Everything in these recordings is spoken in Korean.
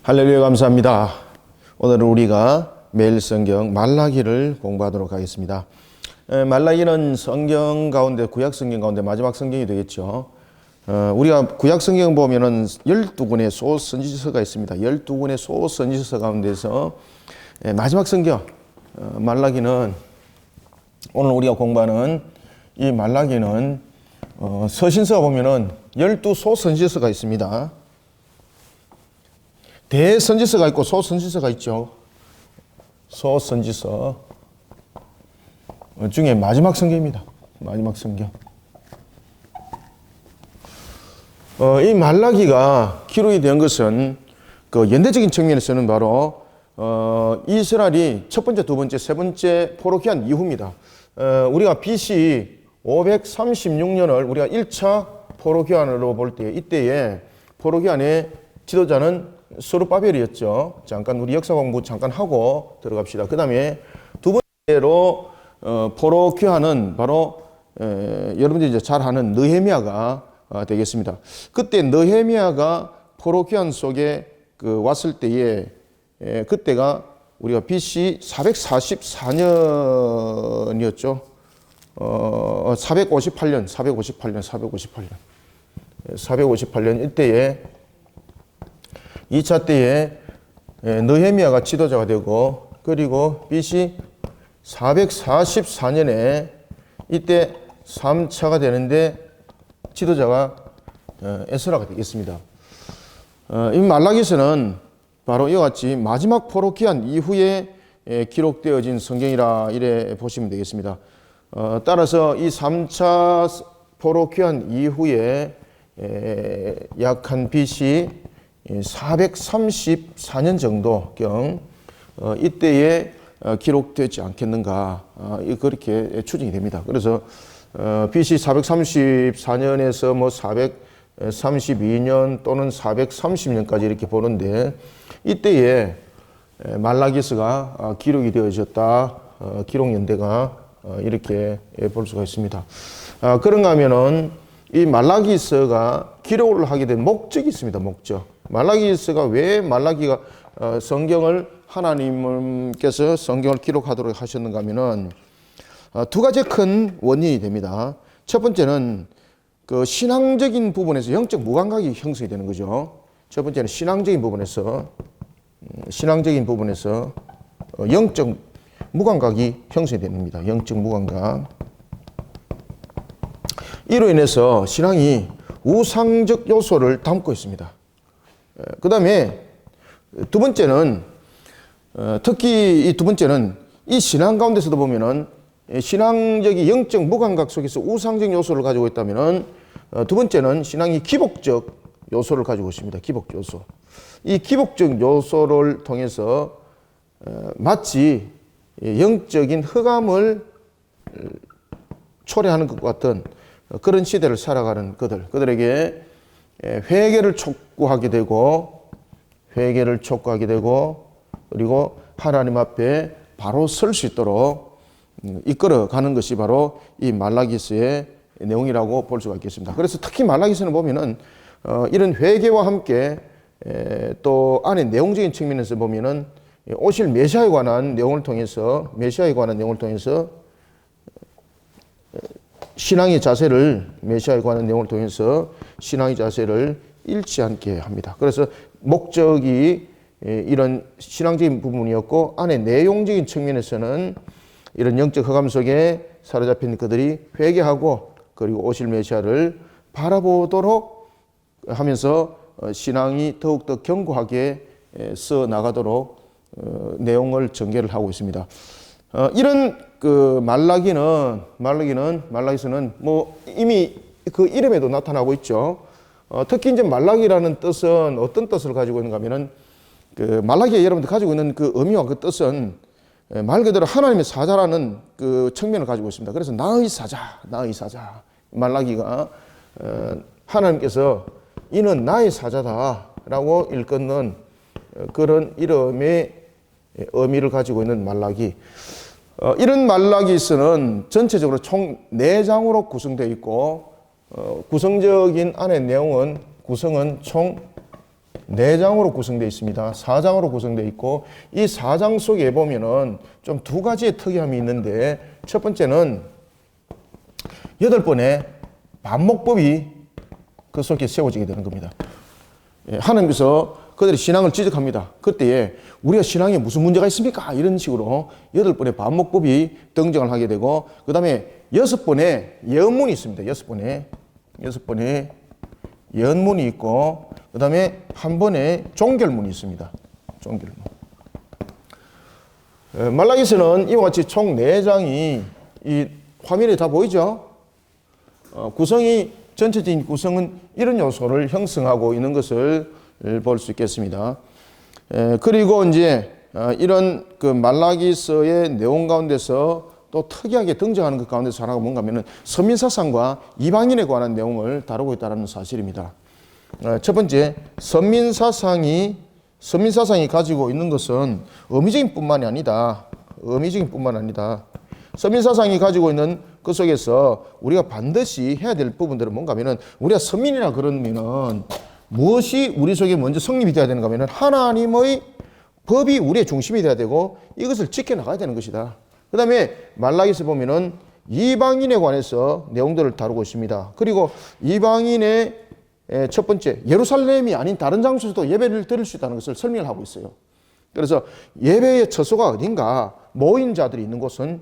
할렐루야, 감사합니다. 오늘은 우리가 매일 성경 말라기를 공부하도록 하겠습니다. 말라기는 성경 가운데, 구약 성경 가운데 마지막 성경이 되겠죠. 우리가 구약 성경 보면은 12권의 소선지서가 있습니다. 12권의 소선지서 가운데서 마지막 성경 말라기는, 오늘 우리가 공부하는 이 말라기는 서신서가 보면은 12소선지서가 있습니다. 대선지서가 있고 소선지서가 있죠. 소선지서 중에 마지막 성경입니다. 마지막 성경. 이 말라기가 기록이 된 것은 그 연대적인 측면에서는 바로 이스라엘이 첫 번째, 두 번째, 세 번째 포로기한 이후입니다. 우리가 BC 536년을 우리가 1차 포로기한으로 볼 때, 이때에 포로기한의 지도자는 스룹바벨이었죠. 잠깐 우리 역사 공부 잠깐 하고 들어갑시다. 그 다음에 두 번째로 포로 귀환은 바로 여러분들이 이제 잘 아는 느헤미야가 되겠습니다. 그때 느헤미야가 포로 귀환 속에 왔을 때에 그때가 우리가 BC 444년이었죠. 458년 이때에 2차 때에 느헤미야가 지도자가 되고, 그리고 BC 444년에 이때 3차가 되는데 지도자가 에스라가 되겠습니다. 이 말라기서는 바로 이와 같이 마지막 포로기한 이후에 기록되어진 성경이라 이래 보시면 되겠습니다. 따라서 이 3차 포로기한 이후에 약 한 BC 434년 정도경 이때에 기록되지 않겠는가, 그렇게 추정이 됩니다. 그래서 BC 434년에서 뭐 432년 또는 430년까지 이렇게 보는데, 이때에 말라기서가 기록이 되어졌다, 기록 연대가 이렇게 볼 수가 있습니다. 그런가 하면은 이 말라기서가 기록을 하게 된 목적이 있습니다. 목적. 말라기서가 왜 말라기가 성경을, 하나님께서 성경을 기록하도록 하셨는가 하면은 두 가지 큰 원인이 됩니다. 첫 번째는 그 신앙적인 부분에서 영적 무감각이 형성이 되는 거죠. 첫 번째는 신앙적인 부분에서 영적 무감각이 형성이 됩니다. 영적 무감각. 이로 인해서 신앙이 우상적 요소를 담고 있습니다. 그 다음에 두 번째는, 특히 이 두 번째는 이 신앙 가운데서도 보면은 신앙적인 영적 무감각 속에서 우상적 요소를 가지고 있다면은, 두 번째는 신앙이 기복적 요소를 가지고 있습니다. 기복 요소. 이 기복적 요소를 통해서 마치 영적인 흑암을 초래하는 것 같은 그런 시대를 살아가는 그들에게 회개를 촉구하게 되고, 그리고 하나님 앞에 바로 설 수 있도록 이끌어가는 것이 바로 이 말라기서의 내용이라고 볼 수가 있겠습니다. 그래서 특히 말라기서는 보면은 이런 회개와 함께 또 안에 내용적인 측면에서 보면은 오실 메시아에 관한 내용을 통해서 신앙의 자세를, 메시아에 관한 내용을 통해서 신앙의 자세를 잃지 않게 합니다. 그래서 목적이 이런 신앙적인 부분이었고, 안에 내용적인 측면에서는 이런 영적 흑암 속에 사로잡힌 그들이 회개하고, 그리고 오실 메시아를 바라보도록 하면서 신앙이 더욱더 견고하게 써 나가도록 내용을 전개를 하고 있습니다. 이런 말라기서는 뭐 이미 그 이름에도 나타나고 있죠. 특히 이제 말라기라는 뜻은 어떤 뜻을 가지고 있는가 하면은, 말라기에 여러분들 가지고 있는 그 의미와 그 뜻은 말 그대로 하나님의 사자라는 그 측면을 가지고 있습니다. 그래서 나의 사자. 말라기가 하나님께서 이는 나의 사자다라고 일컫는 그런 이름의 의미를 가지고 있는 말라기. 이런 말라기서는 전체적으로 총 4장으로 구성되어 있고, 구성적인 안의 내용은 구성은 총 4장으로 구성되어 있습니다. 4장으로 구성되어 있고 이 4장 속에 보면은 좀 두 가지의 특이함이 있는데 첫 번째는 8번의 반목법이 그 속에 세워지게 되는 겁니다. 하나님께서 그들의 신앙을 지적합니다. 그때에 우리가 신앙에 무슨 문제가 있습니까? 이런 식으로 8번의 반목법이 등장을 하게 되고 그 다음에 6번의 예언문이 있습니다. 6번의 예언문이 있고 그 다음에 한 번의 종결문이 있습니다. 종결문. 말라기서는 이와 같이 총 4장이 이 화면에 다 보이죠? 구성이 전체적인 구성은 이런 요소를 형성하고 있는 것을 볼 수 있겠습니다. 그리고 이제 이런 그 말라기서의 내용 가운데서 또 특이하게 등장하는 것 가운데서 하나가 뭔가 하면은 선민사상과 이방인에 관한 내용을 다루고 있다는 사실입니다. 첫 번째, 선민사상이 가지고 있는 것은 의미적인 뿐만이 아니다. 선민사상이 가지고 있는 그 속에서 우리가 반드시 해야 될 부분들은 뭔가 하면은 우리가 선민이라 그러면은 무엇이 우리 속에 먼저 성립이 되어야 되는가 하면은 하나님의 법이 우리의 중심이 되어야 되고 이것을 지켜나가야 되는 것이다. 그 다음에 말라기서 보면은 이방인에 관해서 내용들을 다루고 있습니다. 그리고 이방인의 첫 번째, 예루살렘이 아닌 다른 장소에서도 예배를 드릴 수 있다는 것을 설명을 하고 있어요. 그래서 예배의 처소가 어딘가 모인 자들이 있는 곳은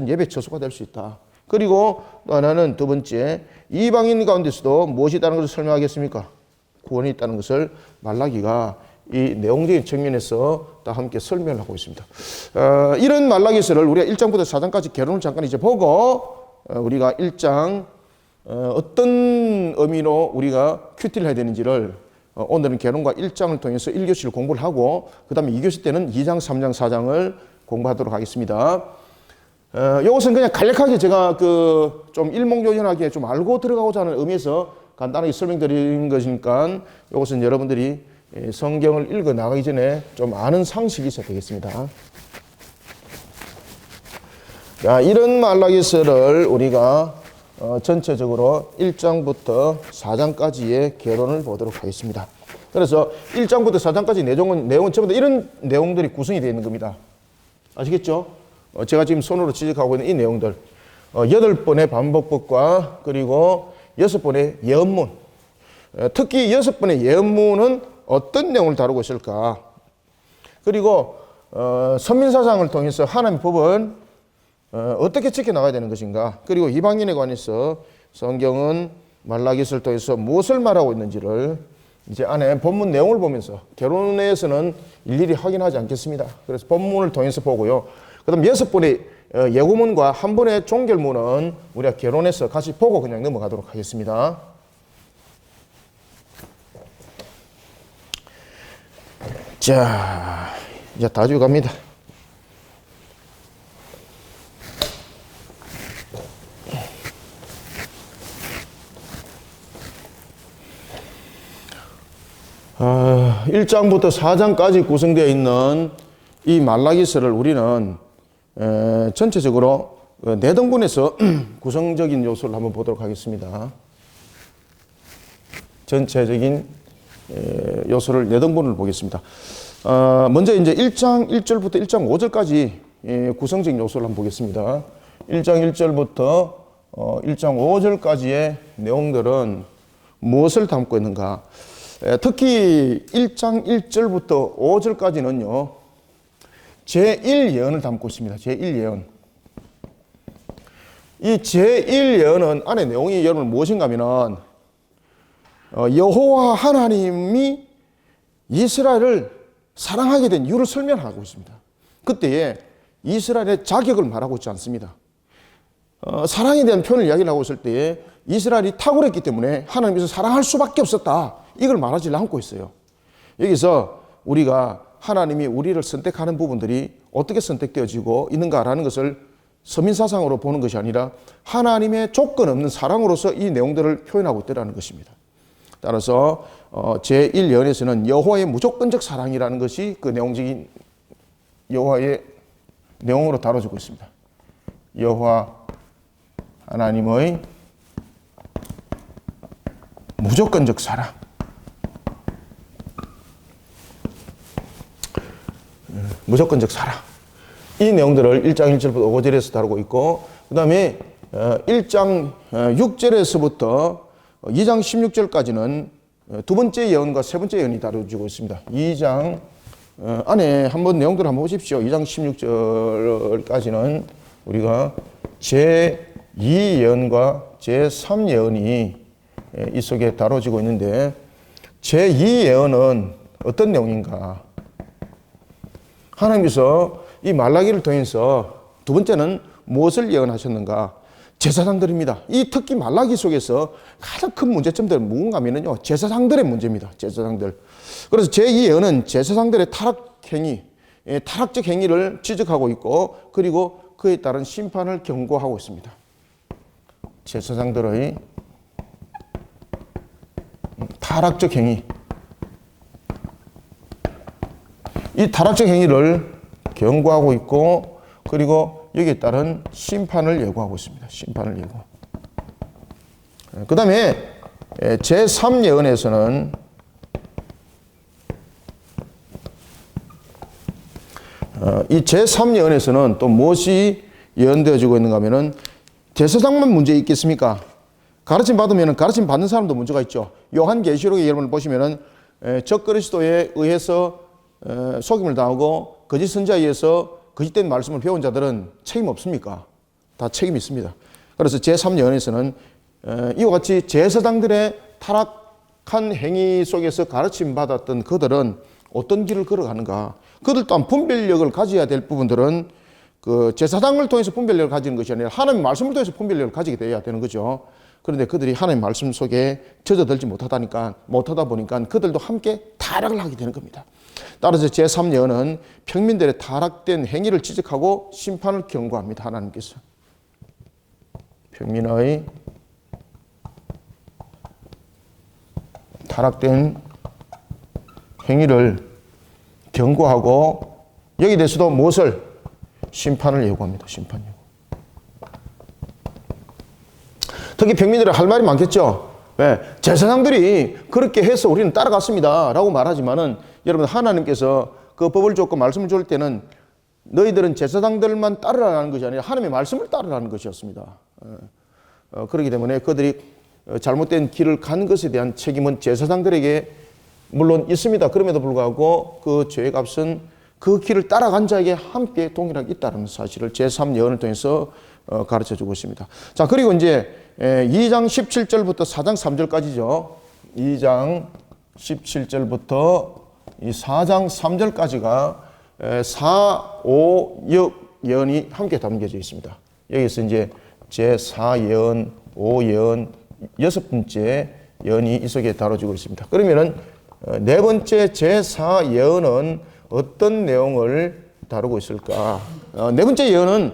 예배 처소가 될 수 있다. 그리고 또 하나는 두 번째, 이방인 가운데서도 무엇이 있다는 것을 설명하겠습니까? 구원이 있다는 것을 말라기가 이 내용적인 측면에서 다 함께 설명을 하고 있습니다. 이런 말라기서를 우리가 1장부터 4장까지 개론을 잠깐 이제 보고 우리가 1장 어떤 의미로 우리가 큐티를 해야 되는지를 오늘은 개론과 1장을 통해서 1교시를 공부를 하고 그 다음에 2교시 때는 2장, 3장, 4장을 공부하도록 하겠습니다. 이것은 그냥 간략하게 제가 좀 일목요연하게 좀 알고 들어가고자 하는 의미에서 간단하게 설명드린 것이니까 이것은 여러분들이 성경을 읽어 나가기 전에 좀 아는 상식이 있어야 되겠습니다. 자, 이런 말라기서를 우리가 전체적으로 1장부터 4장까지의 개론을 보도록 하겠습니다. 그래서 1장부터 4장까지 내용은 전부 다 이런 내용들이 구성이 되어 있는 겁니다. 아시겠죠? 제가 지금 손으로 지적하고 있는 이 내용들 8번의 반복법과 그리고 6번의 예언문, 특히 6번의 예언문은 어떤 내용을 다루고 있을까? 그리고 선민사상을 통해서 하나님의 법은 어떻게 지켜나가야 되는 것인가? 그리고 이방인에 관해서 성경은 말라기서를 통해서 무엇을 말하고 있는지를 이제 안에 본문 내용을 보면서 개론에서는 일일이 확인하지 않겠습니다. 그래서 본문을 통해서 보고요. 그 다음 6번의 예고문과 한 번의 종결문은 우리가 개론에서 같이 보고 그냥 넘어가도록 하겠습니다. 자, 이제 다 죽어갑니다. 아, 1장부터 4장까지 구성되어 있는 이 말라기서를 우리는 전체적으로 4등분해서 구성적인 요소를 한번 보도록 하겠습니다. 전체적인 요소를 4등분을 보겠습니다. 먼저 이제 1장 1절부터 1장 5절까지 구성적인 요소를 한번 보겠습니다. 1장 1절부터 1장 5절까지의 내용들은 무엇을 담고 있는가? 특히 1장 1절부터 5절까지는요, 제1예언을 담고 있습니다. 제1예언. 이 제1예언은 안에 내용이 여러분 무엇인가 하면은 여호와 하나님이 이스라엘을 사랑하게 된 이유를 설명하고 있습니다. 그때에 이스라엘의 자격을 말하고 있지 않습니다. 사랑에 대한 표현을 이야기를 하고 있을 때에 이스라엘이 탁월했기 때문에 하나님께서 사랑할 수밖에 없었다. 이걸 말하지 않고 있어요. 여기서 우리가 하나님이 우리를 선택하는 부분들이 어떻게 선택되어지고 있는가라는 것을 서민사상으로 보는 것이 아니라 하나님의 조건 없는 사랑으로서 이 내용들을 표현하고 있다는 것입니다. 따라서 제1예언에서는 여호와의 무조건적 사랑이라는 것이 그 내용적인 여호와의 내용으로 다뤄지고 있습니다. 여호와 하나님의 무조건적 사랑. 무조건적 사랑. 이 내용들을 1장 1절부터 5절에서 다루고 있고, 그 다음에 1장 6절에서부터 2장 16절까지는 두 번째 예언과 세 번째 예언이 다뤄지고 있습니다. 2장 안에 한번 내용들을 한번 보십시오. 2장 16절까지는 우리가 제2 예언과 제3 예언이 이 속에 다뤄지고 있는데, 제2 예언은 어떤 내용인가? 하나님께서 이 말라기를 통해서 두 번째는 무엇을 예언하셨는가? 제사장들입니다. 이 특히 말라기 속에서 가장 큰 문제점들은 무엇인가 하면요, 제사장들의 문제입니다. 제사장들. 그래서 제2 예언은 제사장들의 타락적 행위를 지적하고 있고, 그리고 그에 따른 심판을 경고하고 있습니다. 제사장들의 타락적 행위. 이 타락적 행위를 경고하고 있고, 그리고 여기에 따른 심판을 예고하고 있습니다. 심판을 예고. 그 다음에 제3 예언에서는 이 제3 예언에서는 또 무엇이 예언되어지고 있는가 하면은, 제사장만 문제 있겠습니까? 가르침 받으면 가르침 받는 사람도 문제가 있죠. 요한계시록에 여러분 보시면은 적그리스도에 의해서 속임을 당하고 거짓 선자에 의해서 거짓된 말씀을 배운 자들은 책임 없습니까? 다 책임이 있습니다. 그래서 제3예언에서는 이와 같이 제사장들의 타락한 행위 속에서 가르침 받았던 그들은 어떤 길을 걸어가는가? 그들 또한 분별력을 가져야 될 부분들은 그 제사장을 통해서 분별력을 가지는 것이 아니라 하나님의 말씀을 통해서 분별력을 가지게 되어야 되는 거죠. 그런데 그들이 하나님의 말씀 속에 젖어들지 못하다 보니까 그들도 함께 타락을 하게 되는 겁니다. 따라서 제3예언은 평민들의 타락된 행위를 지적하고 심판을 경고합니다. 하나님께서 평민의 타락된 행위를 경고하고, 여기에 대해서도 무엇을? 심판을 예고합니다. 심판 예고. 특히 평민들은 할 말이 많겠죠. 네, 제사장들이 그렇게 해서 우리는 따라갔습니다 라고 말하지만은, 여러분, 하나님께서 그 법을 줬고 말씀을 줄 때는 너희들은 제사장들만 따르라는 것이 아니라 하나님의 말씀을 따르라는 것이었습니다. 그렇기 때문에 그들이 잘못된 길을 간 것에 대한 책임은 제사장들에게 물론 있습니다. 그럼에도 불구하고 그 죄의 값은 그 길을 따라간 자에게 함께 동일하게 있다는 사실을 제3예언을 통해서 가르쳐 주고 있습니다. 자, 그리고 이제 2장 17절부터 4장 3절까지죠. 2장 17절부터 이 4장 3절까지가 4, 5, 6 예언이 함께 담겨져 있습니다. 여기서 이제 제4예언, 5예언, 6번째 예언이 이 속에 다뤄지고 있습니다. 그러면은 네 번째 제4예언은 어떤 내용을 다루고 있을까? 네 번째 예언은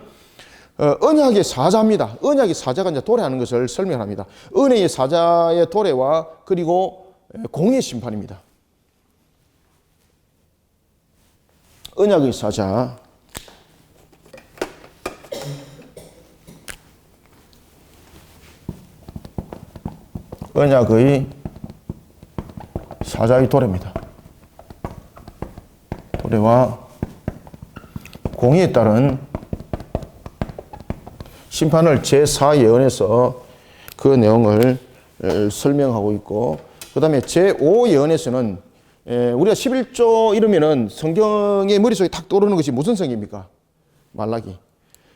언약의 사자입니다. 언약의 사자가 이제 도래하는 것을 설명합니다. 은혜의 사자의 도래와 그리고 공의의 심판입니다. 언약의 사자. 언약의 사자의 도래입니다. 도래와 공의에 따른 심판을 제4예언에서 그 내용을 설명하고 있고, 그 다음에 제5예언에서는 우리가 11조 이러면은 성경의 머릿속에 탁 떠오르는 것이 무슨 성경입니까? 말라기.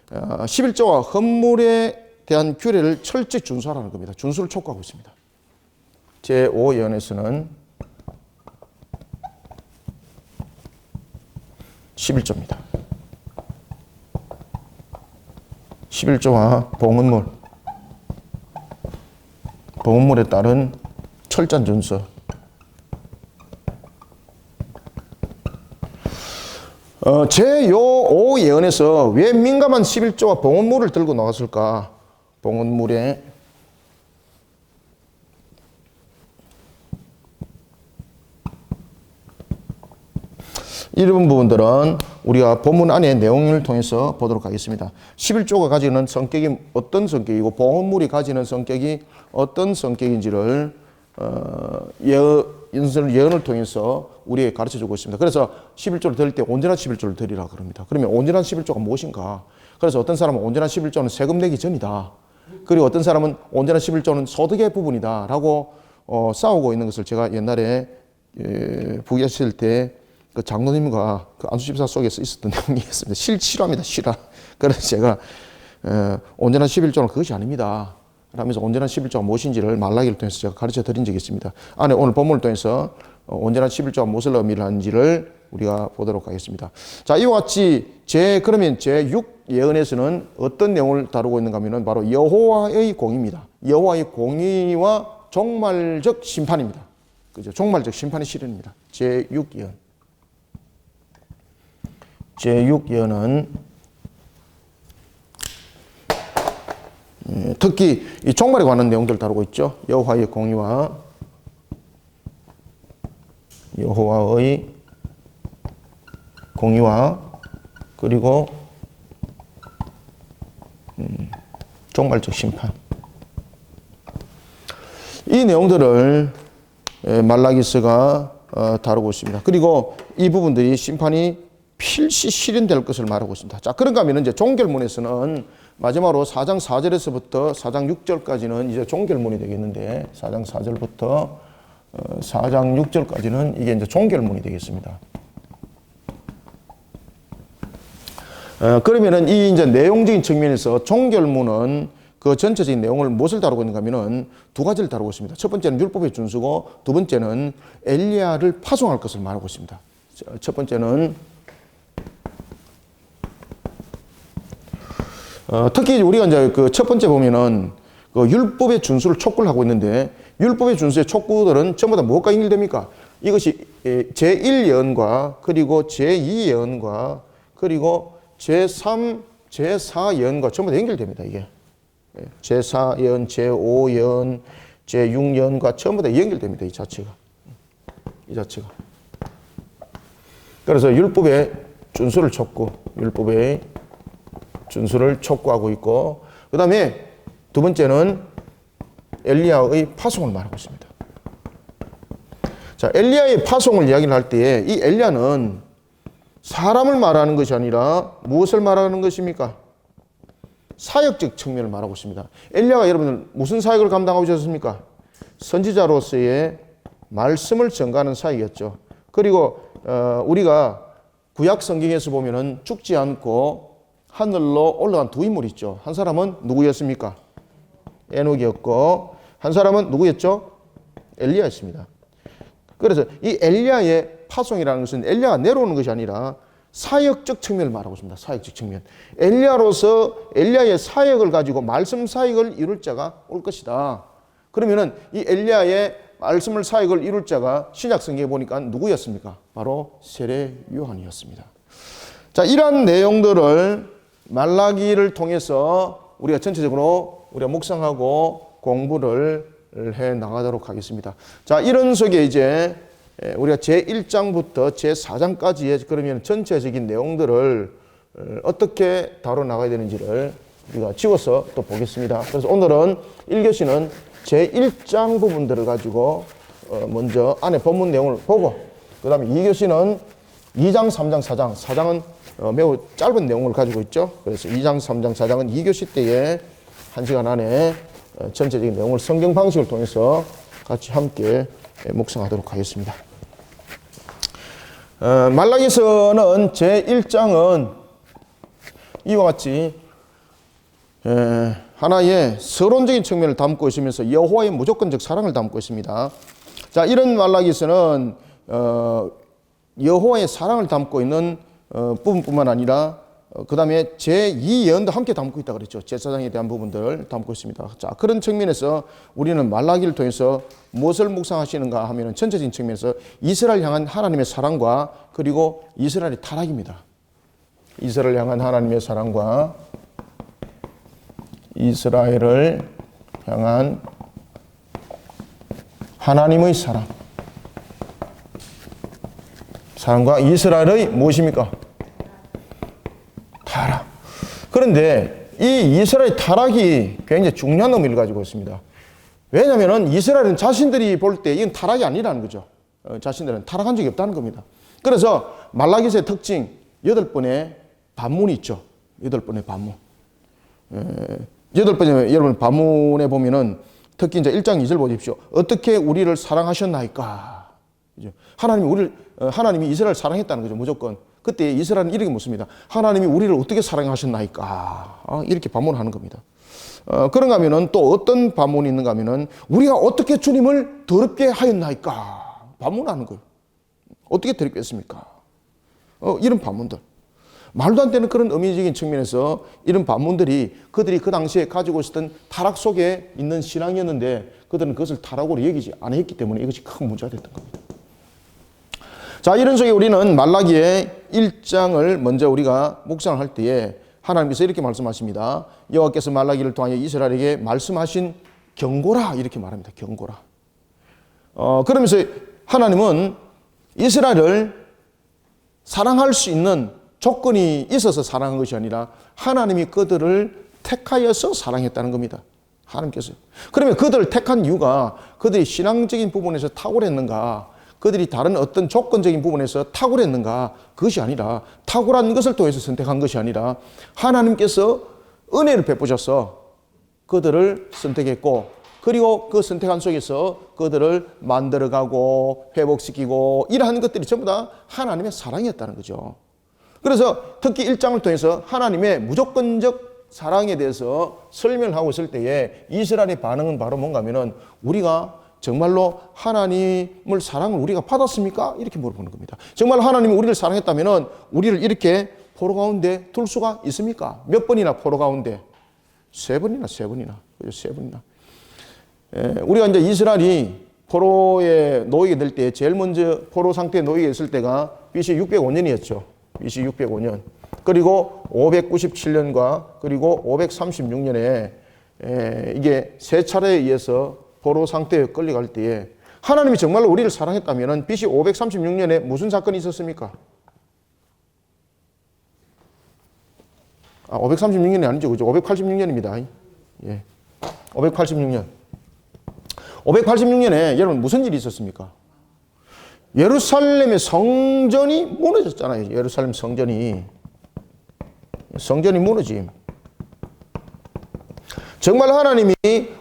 11조와 헌물에 대한 규례를 철저히 준수하라는 겁니다. 준수를 촉구하고 있습니다. 제5예언에서는 11조입니다. 11조와 봉헌물에 따른 철저한 준수. 제5 예언에서 왜 민감한 11조와 봉헌물을 들고 나왔을까? 봉헌물에 이런 부분들은 우리가 본문 안의 내용을 통해서 보도록 하겠습니다. 11조가 가지는 성격이 어떤 성격이고 봉헌물이 가지는 성격이 어떤 성격인지를 예언을 통해서 우리에게 가르쳐 주고 있습니다. 그래서 11조를 드릴 때 온전한 11조를 드리라 그럽니다. 그러면 온전한 11조가 무엇인가? 그래서 어떤 사람은 온전한 11조는 세금 내기 전이다. 그리고 어떤 사람은 온전한 11조는 소득의 부분이다. 라고 싸우고 있는 것을 제가 옛날에 부교했을 때 그 장로님과 그 안수집사 속에서 있었던 내용이 있습니다. 실화입니다. 실화. 그래서 제가 온전한 11조는 그것이 아닙니다. 라면서 온전한 11조가 무엇인지를 말라기를 통해서 제가 가르쳐 드린 적이 있습니다. 안에 오늘 본문을 통해서 온전한 11조가 무엇을 의미하는지를 우리가 보도록 하겠습니다. 자, 이와 같이 그러면 제6 예언에서는 어떤 내용을 다루고 있는가 하면 바로 여호와의 공의입니다. 여호와의 공의와 종말적 심판입니다. 그죠? 종말적 심판의 실현입니다. 제6 예언. 제6 예언은 특히 이 종말에 관한 내용들을 다루고 있죠. 여호와의 공의와 그리고 종말적 심판. 이 내용들을 말라기서가 다루고 있습니다. 그리고 이 부분들이 심판이 필시 실현될 것을 말하고 있습니다. 자, 그런가 하면 이제 종결문에서는 마지막으로 4장 4절에서부터 4장 6절까지는 이제 종결문이 되겠는데 4장 4절부터 4장 6절까지는 이게 이제 종결문이 되겠습니다. 그러면은 이 이제 내용적인 측면에서 종결문은 그 전체적인 내용을 무엇을 다루고 있는가 하면은 두 가지를 다루고 있습니다. 첫 번째는 율법의 준수고 두 번째는 엘리야를 파송할 것을 말하고 있습니다. 첫 번째는 특히 우리가 이제 그 첫 번째 보면은 그 율법의 준수를 촉구를 하고 있는데 율법의 준수의 촉구들은 전부 다 무엇과 연결됩니까? 이것이 제1 예언과 그리고 제2 예언과 그리고 제3, 제4 예언과 전부 다 연결됩니다. 이게 제4 예언, 제5 예언, 제6 예언과 전부 다 연결됩니다. 이 자체가. 그래서 율법의 준수를 촉구하고 있고, 그 다음에 두 번째는 엘리야의 파송을 말하고 있습니다. 자, 엘리야의 파송을 이야기를 할 때에 이 엘리야는 사람을 말하는 것이 아니라 무엇을 말하는 것입니까? 사역적 측면을 말하고 있습니다. 엘리야가 여러분들 무슨 사역을 감당하고 있었습니까? 선지자로서의 말씀을 전가하는 사역이었죠. 그리고 우리가 구약 성경에서 보면은 죽지 않고 하늘로 올라간 두 인물이 있죠. 한 사람은 누구였습니까? 에녹이었고 한 사람은 누구였죠? 엘리야였습니다. 그래서 이 엘리야의 파송이라는 것은 엘리야가 내려오는 것이 아니라 사역적 측면을 말하고 있습니다. 사역적 측면. 엘리야로서 엘리야의 사역을 가지고 말씀 사역을 이룰 자가 올 것이다. 그러면은 이 엘리야의 말씀을 사역을 이룰 자가 신약 성경에 보니까 누구였습니까? 바로 세례 요한이었습니다. 자, 이러한 내용들을 말라기를 통해서 우리가 전체적으로 우리가 묵상하고 공부를 해 나가도록 하겠습니다. 자, 이런 속에 이제 우리가 제1장부터 제4장까지의 그러면 전체적인 내용들을 어떻게 다뤄 나가야 되는지를 우리가 지워서 또 보겠습니다. 그래서 오늘은 1교시는 제1장 부분들을 가지고 먼저 안에 본문 내용을 보고, 그 다음에 2교시는 2장, 3장, 4장. 4장은 매우 짧은 내용을 가지고 있죠. 그래서 2장, 3장, 4장은 2교시 때에 1시간 안에 전체적인 내용을 성경 방식을 통해서 같이 함께 묵상하도록 하겠습니다. 말라기서는 제1장은 이와 같이 하나의 서론적인 측면을 담고 있으면서 여호와의 무조건적 사랑을 담고 있습니다. 자, 이런 말라기서는 여호와의 사랑을 담고 있는 부분뿐만 아니라 그 다음에 제2 예언도 함께 담고 있다고 그랬죠. 제사장에 대한 부분들을 담고 있습니다. 자, 그런 측면에서 우리는 말라기를 통해서 무엇을 묵상하시는가 하면 전체적인 측면에서 이스라엘 향한 하나님의 사랑과 그리고 이스라엘의 타락입니다. 이스라엘 향한 하나님의 사랑과 이스라엘을 향한 하나님의 사랑과 이스라엘의 무엇입니까? 타락. 그런데 이 이스라엘 타락이 굉장히 중요한 의미를 가지고 있습니다. 왜냐하면 이스라엘은 자신들이 볼 때 이건 타락이 아니라는 거죠. 자신들은 타락한 적이 없다는 겁니다. 그래서 말라기서의 특징 8번의 반문이 있죠. 8번의 반문. 8번의 여러분 반문에 보면은 특히 이제 1장 2절 보십시오. 어떻게 우리를 사랑하셨나이까. 하나님이 이스라엘을 사랑했다는 거죠. 무조건. 그때 이스라엘은 이렇게 묻습니다. 하나님이 우리를 어떻게 사랑하셨나이까. 이렇게 반문하는 겁니다. 그런가 하면은 또 어떤 반문이 있는가 하면은 우리가 어떻게 주님을 더럽게 하였나이까. 반문하는 거예요. 어떻게 더럽게 했습니까? 이런 반문들. 말도 안 되는 그런 의미적인 측면에서 이런 반문들이 그들이 그 당시에 가지고 있었던 타락 속에 있는 신앙이었는데 그들은 그것을 타락으로 여기지 않았기 때문에 이것이 큰 문제가 됐던 겁니다. 자, 이런 속에 우리는 말라기의 1장을 먼저 우리가 묵상을 할 때에 하나님께서 이렇게 말씀하십니다. 여호와께서 말라기를 통하여 이스라엘에게 말씀하신 경고라 이렇게 말합니다. 경고라. 그러면서 하나님은 이스라엘을 사랑할 수 있는 조건이 있어서 사랑한 것이 아니라 하나님이 그들을 택하여서 사랑했다는 겁니다. 하나님께서. 그러면 그들을 택한 이유가 그들이 신앙적인 부분에서 탁월했는가, 그들이 다른 어떤 조건적인 부분에서 탁월했는가, 그것이 아니라 탁월한 것을 통해서 선택한 것이 아니라 하나님께서 은혜를 베푸셔서 그들을 선택했고, 그리고 그 선택한 속에서 그들을 만들어가고 회복시키고 이러한 것들이 전부 다 하나님의 사랑이었다는 거죠. 그래서 특히 1장을 통해서 하나님의 무조건적 사랑에 대해서 설명을 하고 있을 때에 이스라엘의 반응은 바로 뭔가 하면은 우리가 정말로 하나님을 사랑을 우리가 받았습니까? 이렇게 물어보는 겁니다. 정말 하나님이 우리를 사랑했다면은 우리를 이렇게 포로 가운데 둘 수가 있습니까? 몇 번이나 포로 가운데? 3번이나. 그죠? 3번이나. 우리가 이제 이스라엘이 포로에 놓이게 될 때 제일 먼저 포로 상태에 놓이게 있을 때가 BC 605년이었죠. BC 605년. 그리고 597년과 그리고 536년에 이게 세 차례에 의해서 포로 상태에 끌려갈 때에 하나님이 정말로 우리를 사랑했다면 BC 536년에 무슨 사건이 있었습니까? 536년이 아니죠. 그죠? 586년입니다. 예. 586년. 586년에 여러분 무슨 일이 있었습니까? 예루살렘의 성전이 무너졌잖아요. 예루살렘 성전이 무너짐. 정말 하나님이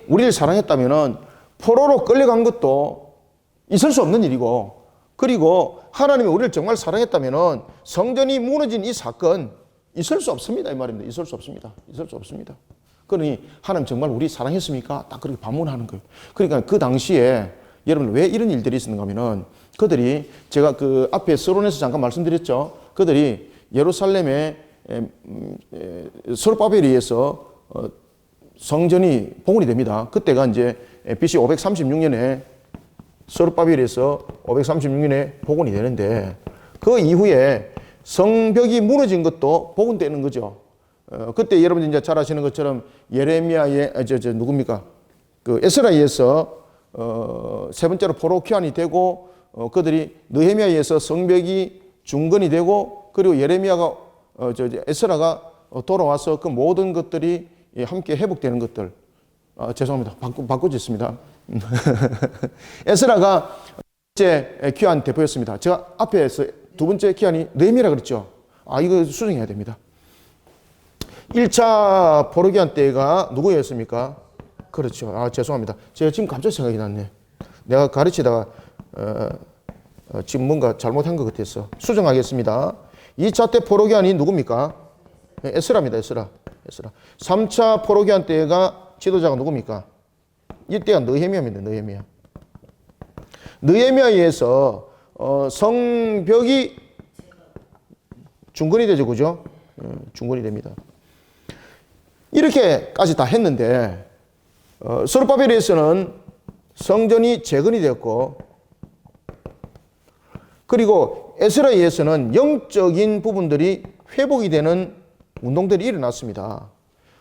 우리를 사랑했다면 포로로 끌려간 것도 있을 수 없는 일이고, 그리고 하나님이 우리를 정말 사랑했다면 성전이 무너진 이 사건 있을 수 없습니다. 이 말입니다. 있을 수 없습니다. 그러니 하나님 정말 우리 사랑했습니까? 딱 그렇게 반문하는 거예요. 그러니까 그 당시에 여러분 왜 이런 일들이 있었는가 하면은 그들이 제가 그 앞에 서론에서 잠깐 말씀드렸죠. 그들이 예루살렘의 스룹바벨에 의해서 성전이 복원이 됩니다. 그때가 이제 BC 536년에 스룹바벨에서 536년에 복원이 되는데 그 이후에 성벽이 무너진 것도 복원되는 거죠. 그때 여러분들 이제 잘 아시는 것처럼 예레미야의 누굽니까? 그 에스라에 의해서 세 번째로 포로 귀환이 되고 그들이 느헤미야에 의해서 성벽이 중건이 되고 그리고 예레미야가 에스라가 돌아와서 그 모든 것들이 함께 회복되는 것들. 죄송합니다. 바꿔줬습니다. 에스라가 이제 귀환 대표였습니다. 제가 앞에서 두 번째 귀환이 느헤미야라 그랬죠. 이거 수정해야 됩니다. 1차 포로 귀환 때가 누구였습니까? 그렇죠. 죄송합니다. 제가 지금 갑자기 생각이 났네. 내가 가르치다가 지금 뭔가 잘못한 것 같았어. 수정하겠습니다. 2차 때 포로 귀환이 누굽니까? 에스라입니다. 에스라. 3차 포로 귀환 때가 지도자가 누굽니까? 이때가 느헤미야입니다. 느헤미야에 의해서 성벽이 중건이 되죠. 그죠? 중건이 됩니다. 이렇게까지 다 했는데 스룹바벨에서는 성전이 재건이 되었고 그리고 에스라에 의해서는 영적인 부분들이 회복이 되는 운동들이 일어났습니다.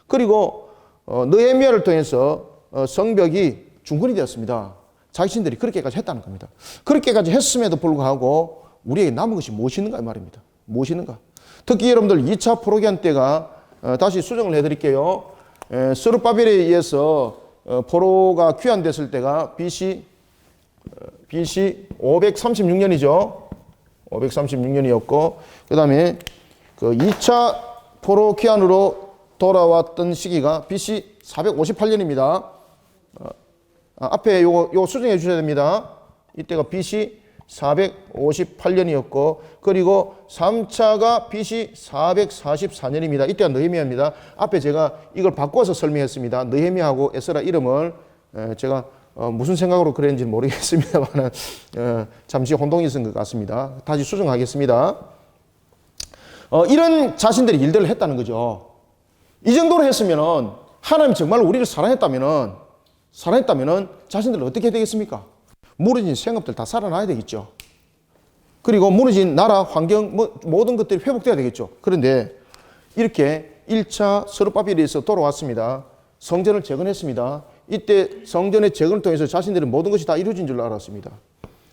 그리고 느헤미야를 통해서 성벽이 중건이 되었습니다. 자신들이 그렇게까지 했다는 겁니다. 그렇게까지 했음에도 불구하고 우리에게 남은 것이 무엇인가 이 말입니다. 무엇인가? 특히 여러분들 2차 포로 귀환 때가 다시 수정을 해드릴게요. 스룹바벨에 의해서 포로가 귀환됐을 때가 BC BC 536년이죠. 536년이었고, 그 다음에 그 2차 포로키안으로 돌아왔던 시기가 BC 458년입니다. 앞에 요거 수정해 주셔야 됩니다. 이때가 BC 458년이었고, 그리고 3차가 BC 444년입니다. 이때가 느헤미야입니다. 앞에 제가 이걸 바꿔서 설명했습니다. 느헤미야하고 에스라 이름을 제가 무슨 생각으로 그랬는지 모르겠습니다만 잠시 혼동이 있은 것 같습니다. 다시 수정하겠습니다. 이런 자신들이 일들을 했다는 거죠. 이 정도로 했으면은 하나님 정말 우리를 사랑했다면은 자신들은 어떻게 해야 되겠습니까? 무너진 생업들 다 살아나야 되겠죠. 그리고 무너진 나라, 환경, 모든 것들이 회복돼야 되겠죠. 그런데 이렇게 1차 스룹바벨에서 돌아왔습니다. 성전을 재건했습니다. 이때 성전의 재건을 통해서 자신들의 모든 것이 다 이루어진 줄 알았습니다.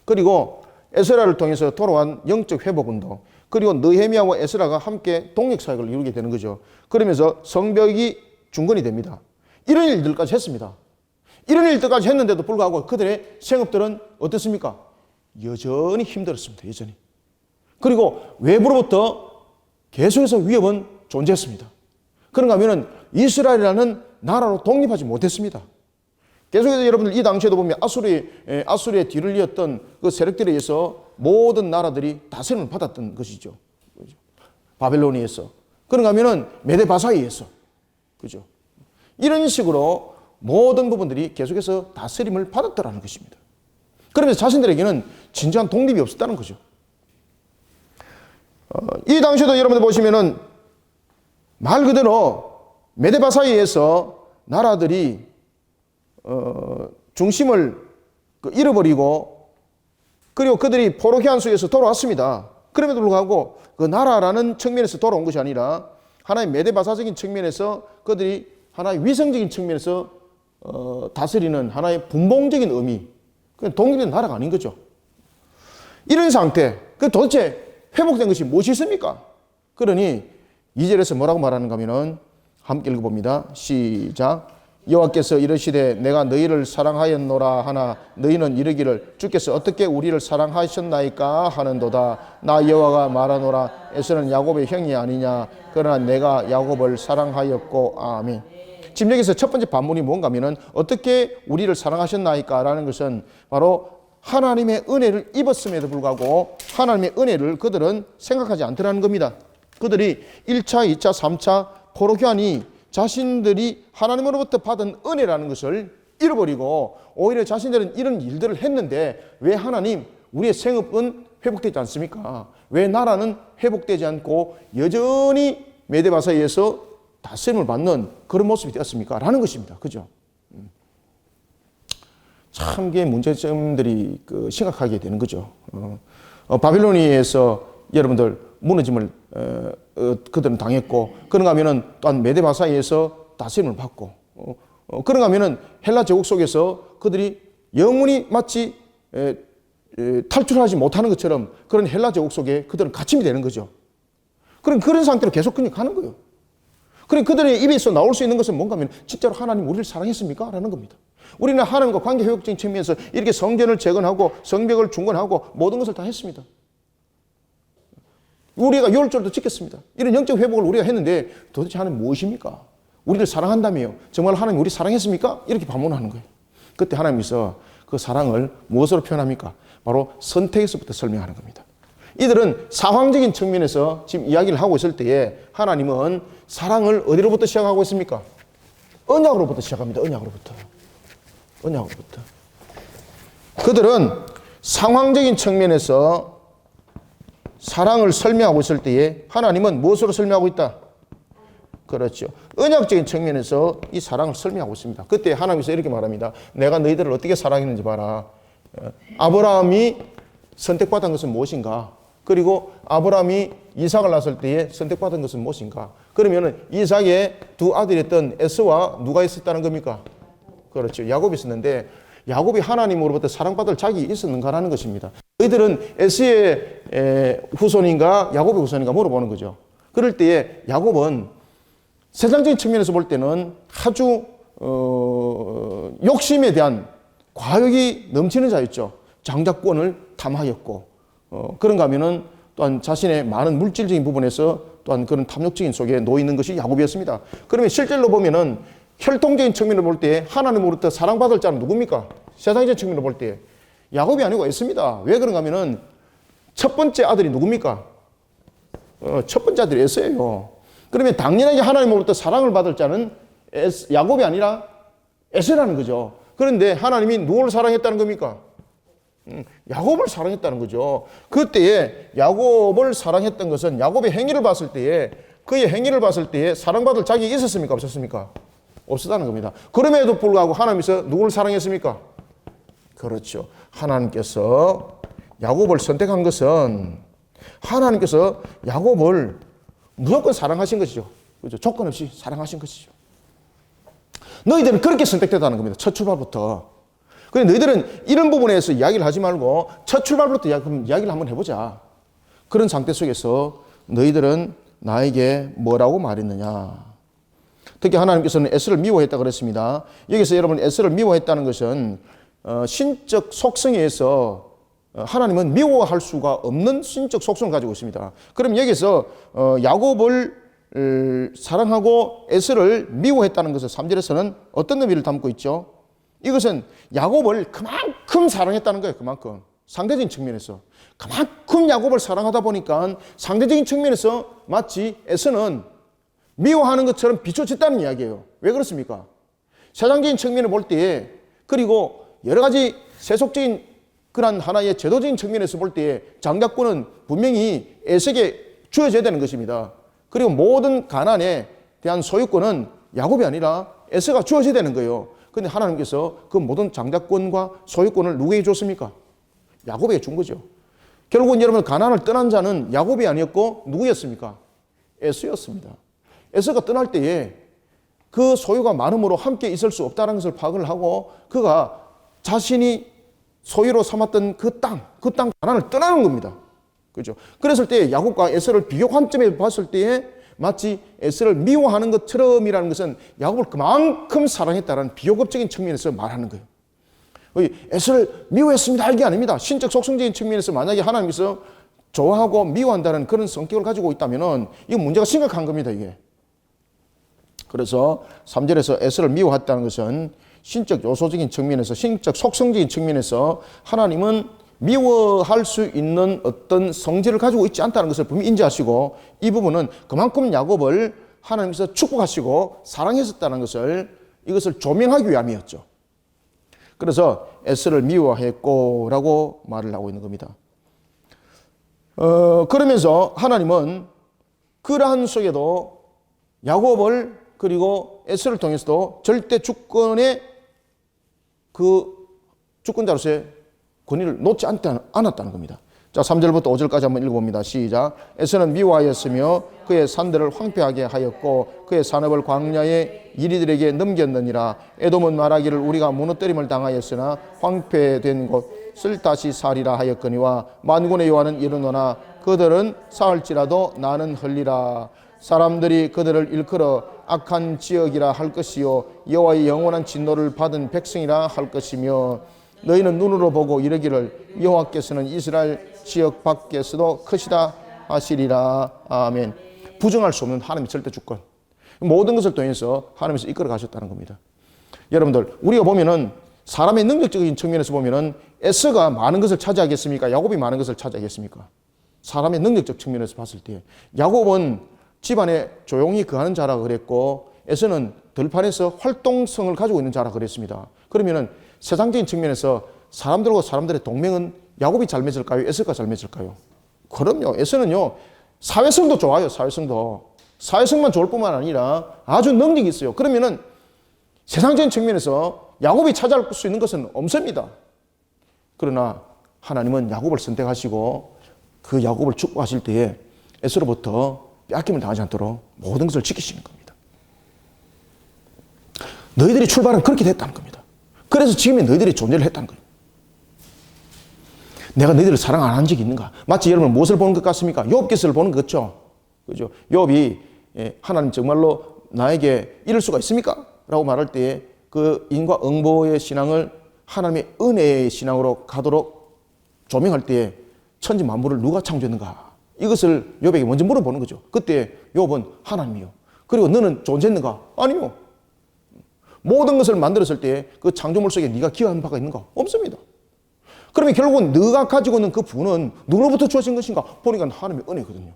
그리고 에스라를 통해서 돌아온 영적 회복운동, 그리고 느헤미야와 에스라가 함께 동력사역을 이루게 되는 거죠. 그러면서 성벽이 중건이 됩니다. 이런 일들까지 했습니다. 이런 일들까지 했는데도 불구하고 그들의 생업들은 어떻습니까? 여전히 힘들었습니다. 여전히. 그리고 외부로부터 계속해서 위협은 존재했습니다. 그런가 하면은 이스라엘이라는 나라로 독립하지 못했습니다. 계속해서 여러분들 이 당시에도 보면 아수르의 뒤를 이었던 그 세력들에 의해서 모든 나라들이 다스림을 받았던 것이죠. 바벨론에서. 그런가 하면은 메데바사에 의해서. 그죠? 이런 식으로 모든 부분들이 계속해서 다스림을 받았더라는 것입니다. 그러면서 자신들에게는 진정한 독립이 없었다는 거죠. 이 당시에도 여러분들 보시면은 말 그대로 메데바사에 의해서 나라들이 중심을 잃어버리고, 그리고 그들이 포로기한 속에서 돌아왔습니다. 그럼에도 불구하고 그 나라라는 측면에서 돌아온 것이 아니라 하나의 메데바사적인 측면에서 그들이 하나의 위성적인 측면에서 다스리는 하나의 분봉적인 의미, 그건 독립된 나라가 아닌 거죠. 이런 상태, 그 도대체 회복된 것이 무엇이 있습니까? 그러니 2절에서 뭐라고 말하는가 하면은 함께 읽어봅니다. 시작. 여호와께서 이르시되 내가 너희를 사랑하였노라 하나 너희는 이르기를 주께서 어떻게 우리를 사랑하셨나이까 하는도다. 나 여호와가 말하노라 에서는 야곱의 형이 아니냐 그러나 내가 야곱을 사랑하였고. 아멘. 지금 여기서 첫 번째 반문이 뭔가 하면은 어떻게 우리를 사랑하셨나이까 라는 것은 바로 하나님의 은혜를 입었음에도 불구하고 하나님의 은혜를 그들은 생각하지 않더라는 겁니다. 그들이 1차, 2차, 3차 포로기한이 자신들이 하나님으로부터 받은 은혜라는 것을 잃어버리고 오히려 자신들은 이런 일들을 했는데 왜 하나님 우리의 생업은 회복되지 않습니까? 왜 나라는 회복되지 않고 여전히 메데바사에 의해서 다스림을 받는 그런 모습이 되었습니까? 라는 것입니다. 그죠? 참, 게 문제점들이 심각하게 되는 거죠. 바빌론에 의해서 여러분들 무너짐을 그들은 당했고, 그런가 하면은 또한 메데바사에 의해서 다스림을 받고, 그런가 하면은 헬라 제국 속에서 그들이 영원히 마치 탈출하지 못하는 것처럼 그런 헬라 제국 속에 그들은 갇힘이 되는 거죠. 그런 상태로 계속 그냥 가는 거예요. 그럼 그들의 입에서 나올 수 있는 것은 뭔가 하면 진짜로 하나님 우리를 사랑했습니까? 라는 겁니다. 우리는 하나님과 관계 회복적인 측면에서 이렇게 성전을 재건하고 성벽을 중건하고 모든 것을 다 했습니다. 우리가 유월절도 지켰습니다. 이런 영적 회복을 우리가 했는데 도대체 하나님 무엇입니까? 우리를 사랑한다며요. 정말 하나님 우리 사랑했습니까? 이렇게 반문하는 거예요. 그때 하나님께서 그 사랑을 무엇으로 표현합니까? 바로 선택에서부터 설명하는 겁니다. 이들은 상황적인 측면에서 지금 이야기를 하고 있을 때에 하나님은 사랑을 어디로부터 시작하고 있습니까? 언약으로부터 시작합니다. 언약으로부터. 그들은 상황적인 측면에서 사랑을 설명하고 있을 때에 하나님은 무엇으로 설명하고 있다? 그렇죠. 언약적인 측면에서 이 사랑을 설명하고 있습니다. 그때 하나님께서 이렇게 말합니다. 내가 너희들을 어떻게 사랑했는지 봐라. 아브라함이 선택받은 것은 무엇인가? 그리고 아브라함이 이삭을 낳았을 때에 선택받은 것은 무엇인가? 그러면은 이삭의 두 아들이었던 에서와 누가 있었다는 겁니까? 그렇죠. 야곱이 있었는데 야곱이 하나님으로부터 사랑받을 자격이 있었는가라는 것입니다. 너희들은 에서의 후손인가 야곱의 후손인가 물어보는 거죠. 그럴 때에 야곱은 세상적인 측면에서 볼 때는 아주 욕심에 대한 과욕이 넘치는 자였죠. 장자권을 탐하였고, 그런가 하면은 또한 자신의 많은 물질적인 부분에서 또한 그런 탐욕적인 속에 놓여 있는 것이 야곱이었습니다. 그러면 실제로 보면은 혈통적인 측면을 볼 때 하나님으로부터 사랑받을 자는 누굽니까? 세상적인 측면으로 볼 때 야곱이 아니고 에서입니다. 왜 그런가 하면은 첫 번째 아들이 누굽니까? 첫 번째 아들이 에서예요. 그러면 당연하게 하나님으로부터 사랑을 받을 자는 야곱이 아니라 에서라는 거죠. 그런데 하나님이 누구를 사랑했다는 겁니까? 야곱을 사랑했다는 거죠. 그때에 야곱을 사랑했던 것은 야곱의 행위를 봤을 때에, 그의 행위를 봤을 때에 사랑받을 자격이 있었습니까? 없었습니까? 없었다는 겁니다. 그럼에도 불구하고 하나님께서 누구를 사랑했습니까? 그렇죠. 하나님께서 야곱을 선택한 것은 하나님께서 야곱을 무조건 사랑하신 것이죠. 그렇죠. 조건 없이 사랑하신 것이죠. 너희들은 그렇게 선택됐다는 겁니다. 첫 출발부터. 그런데 너희들은 이런 부분에서 이야기를 하지 말고 첫 출발부터 이야기를 한번 해보자. 그런 상태 속에서 너희들은 나에게 뭐라고 말했느냐. 특히 하나님께서는 에서를 미워했다고 그랬습니다. 여기서 여러분 에서를 미워했다는 것은 신적 속성에 의해서 하나님은 미워할 수가 없는 신적 속성을 가지고 있습니다. 그럼 여기서 야곱을 사랑하고 에서를 미워했다는 것을 3절에서는 어떤 의미를 담고 있죠? 이것은 야곱을 그만큼 사랑했다는 거예요. 그만큼. 상대적인 측면에서. 그만큼 야곱을 사랑하다 보니까 상대적인 측면에서 마치 에서는 미워하는 것처럼 비춰졌다는 이야기예요. 왜 그렇습니까? 세상적인 측면을 볼 때에, 그리고 여러 가지 세속적인 그런 하나의 제도적인 측면에서 볼 때에 장자권은 분명히 에서에게 주어져야 되는 것입니다. 그리고 모든 가난에 대한 소유권은 야곱이 아니라 에서가 주어져야 되는 거예요. 그런데 하나님께서 그 모든 장자권과 소유권을 누구에게 줬습니까? 야곱에게 준 거죠. 결국은 여러분 가나안을 떠난 자는 야곱이 아니었고 누구였습니까? 에서였습니다. 에서가 떠날 때에 그 소유가 많음으로 함께 있을 수 없다는 것을 파악을 하고 그가 자신이 소유로 삼았던 그 땅 가나안을 떠나는 겁니다. 그렇죠? 그랬을 때 야곱과 에서를 비교 관점에서 봤을 때에 마치 에서를 미워하는 것처럼이라는 것은 야곱을 그만큼 사랑했다는 비교급적인 측면에서 말하는 거예요. 에서를 미워했습니다. 이게 아닙니다. 신적 속성적인 측면에서 만약에 하나님께서 좋아하고 미워한다는 그런 성격을 가지고 있다면 이거 문제가 심각한 겁니다. 이게. 그래서 3절에서 에서를 미워했다는 것은 신적 요소적인 측면에서, 신적 속성적인 측면에서 하나님은 미워할 수 있는 어떤 성질을 가지고 있지 않다는 것을 분명히 인지하시고, 이 부분은 그만큼 야곱을 하나님께서 축복하시고 사랑했었다는 것을, 이것을 조명하기 위함이었죠. 그래서 에서를 미워했고 라고 말을 하고 있는 겁니다. 그러면서 하나님은 그러한 속에도 야곱을 그리고 에서를 통해서도 절대 주권의 그 주권자로서의 권위를 놓지 않았다는 겁니다. 자, 3절부터 5절까지 한번 읽어봅니다. 시작. 에서는 미워하였으며 그의 산들을 황폐하게 하였고 그의 산업을 광야의 이리들에게 넘겼느니라. 에돔은 말하기를 우리가 무너뜨림을 당하였으나 황폐된 곳을 다시 사리라 하였거니와 만군의 여호와는 이르노나 그들은 사을지라도 나는 흘리라. 사람들이 그들을 일컬어 악한 지역이라 할 것이요 여호와의 영원한 진노를 받은 백성이라 할 것이며 너희는 눈으로 보고 이르기를 여호와께서는 이스라엘 지역 밖에서도 크시다 하시리라. 아멘. 부정할 수 없는 하나님의 절대 주권, 모든 것을 통해서 하나님께서 이끌어 가셨다는 겁니다. 여러분들, 우리가 보면은 사람의 능력적인 측면에서 보면은 에서가 많은 것을 차지하겠습니까? 야곱이 많은 것을 차지하겠습니까? 사람의 능력적 측면에서 봤을 때 야곱은 집안에 조용히 거하는 자라 그랬고 에서는 들판에서 활동성을 가지고 있는 자라 그랬습니다. 그러면은 세상적인 측면에서 사람들과 사람들의 동맹은 야곱이 잘 맺을까요? 에서가 잘 맺을까요? 그럼요. 에서는요, 사회성도 좋아요. 사회성만 좋을 뿐만 아니라 아주 능력이 있어요. 그러면은 세상적인 측면에서 야곱이 차지할 수 있는 것은 없습니다. 그러나 하나님은 야곱을 선택하시고 그 야곱을 축복하실 때에 에서로부터 빼앗김을 당하지 않도록 모든 것을 지키시는 겁니다. 너희들이 출발은 그렇게 됐다는 겁니다. 그래서 지금의 너희들이 존재를 했다는 거예요. 내가 너희들을 사랑 안 한 적이 있는가? 마치 여러분 무엇을 보는 것 같습니까? 욥기서를 보는 것 같죠? 그죠? 욥이 하나님 정말로 나에게 이럴 수가 있습니까? 라고 말할 때에 그 인과 응보의 신앙을 하나님의 은혜의 신앙으로 가도록 조명할 때 천지 만물을 누가 창조했는가? 이것을 욥에게 먼저 물어보는 거죠. 그때 욥은 하나님이요. 그리고 너는 존재했는가? 아니요. 모든 것을 만들었을 때 그 창조물 속에 네가 기여한 바가 있는가? 없습니다. 그러면 결국은 네가 가지고 있는 그 부는 누구로부터 주어진 것인가? 보니까 하나님의 은혜거든요.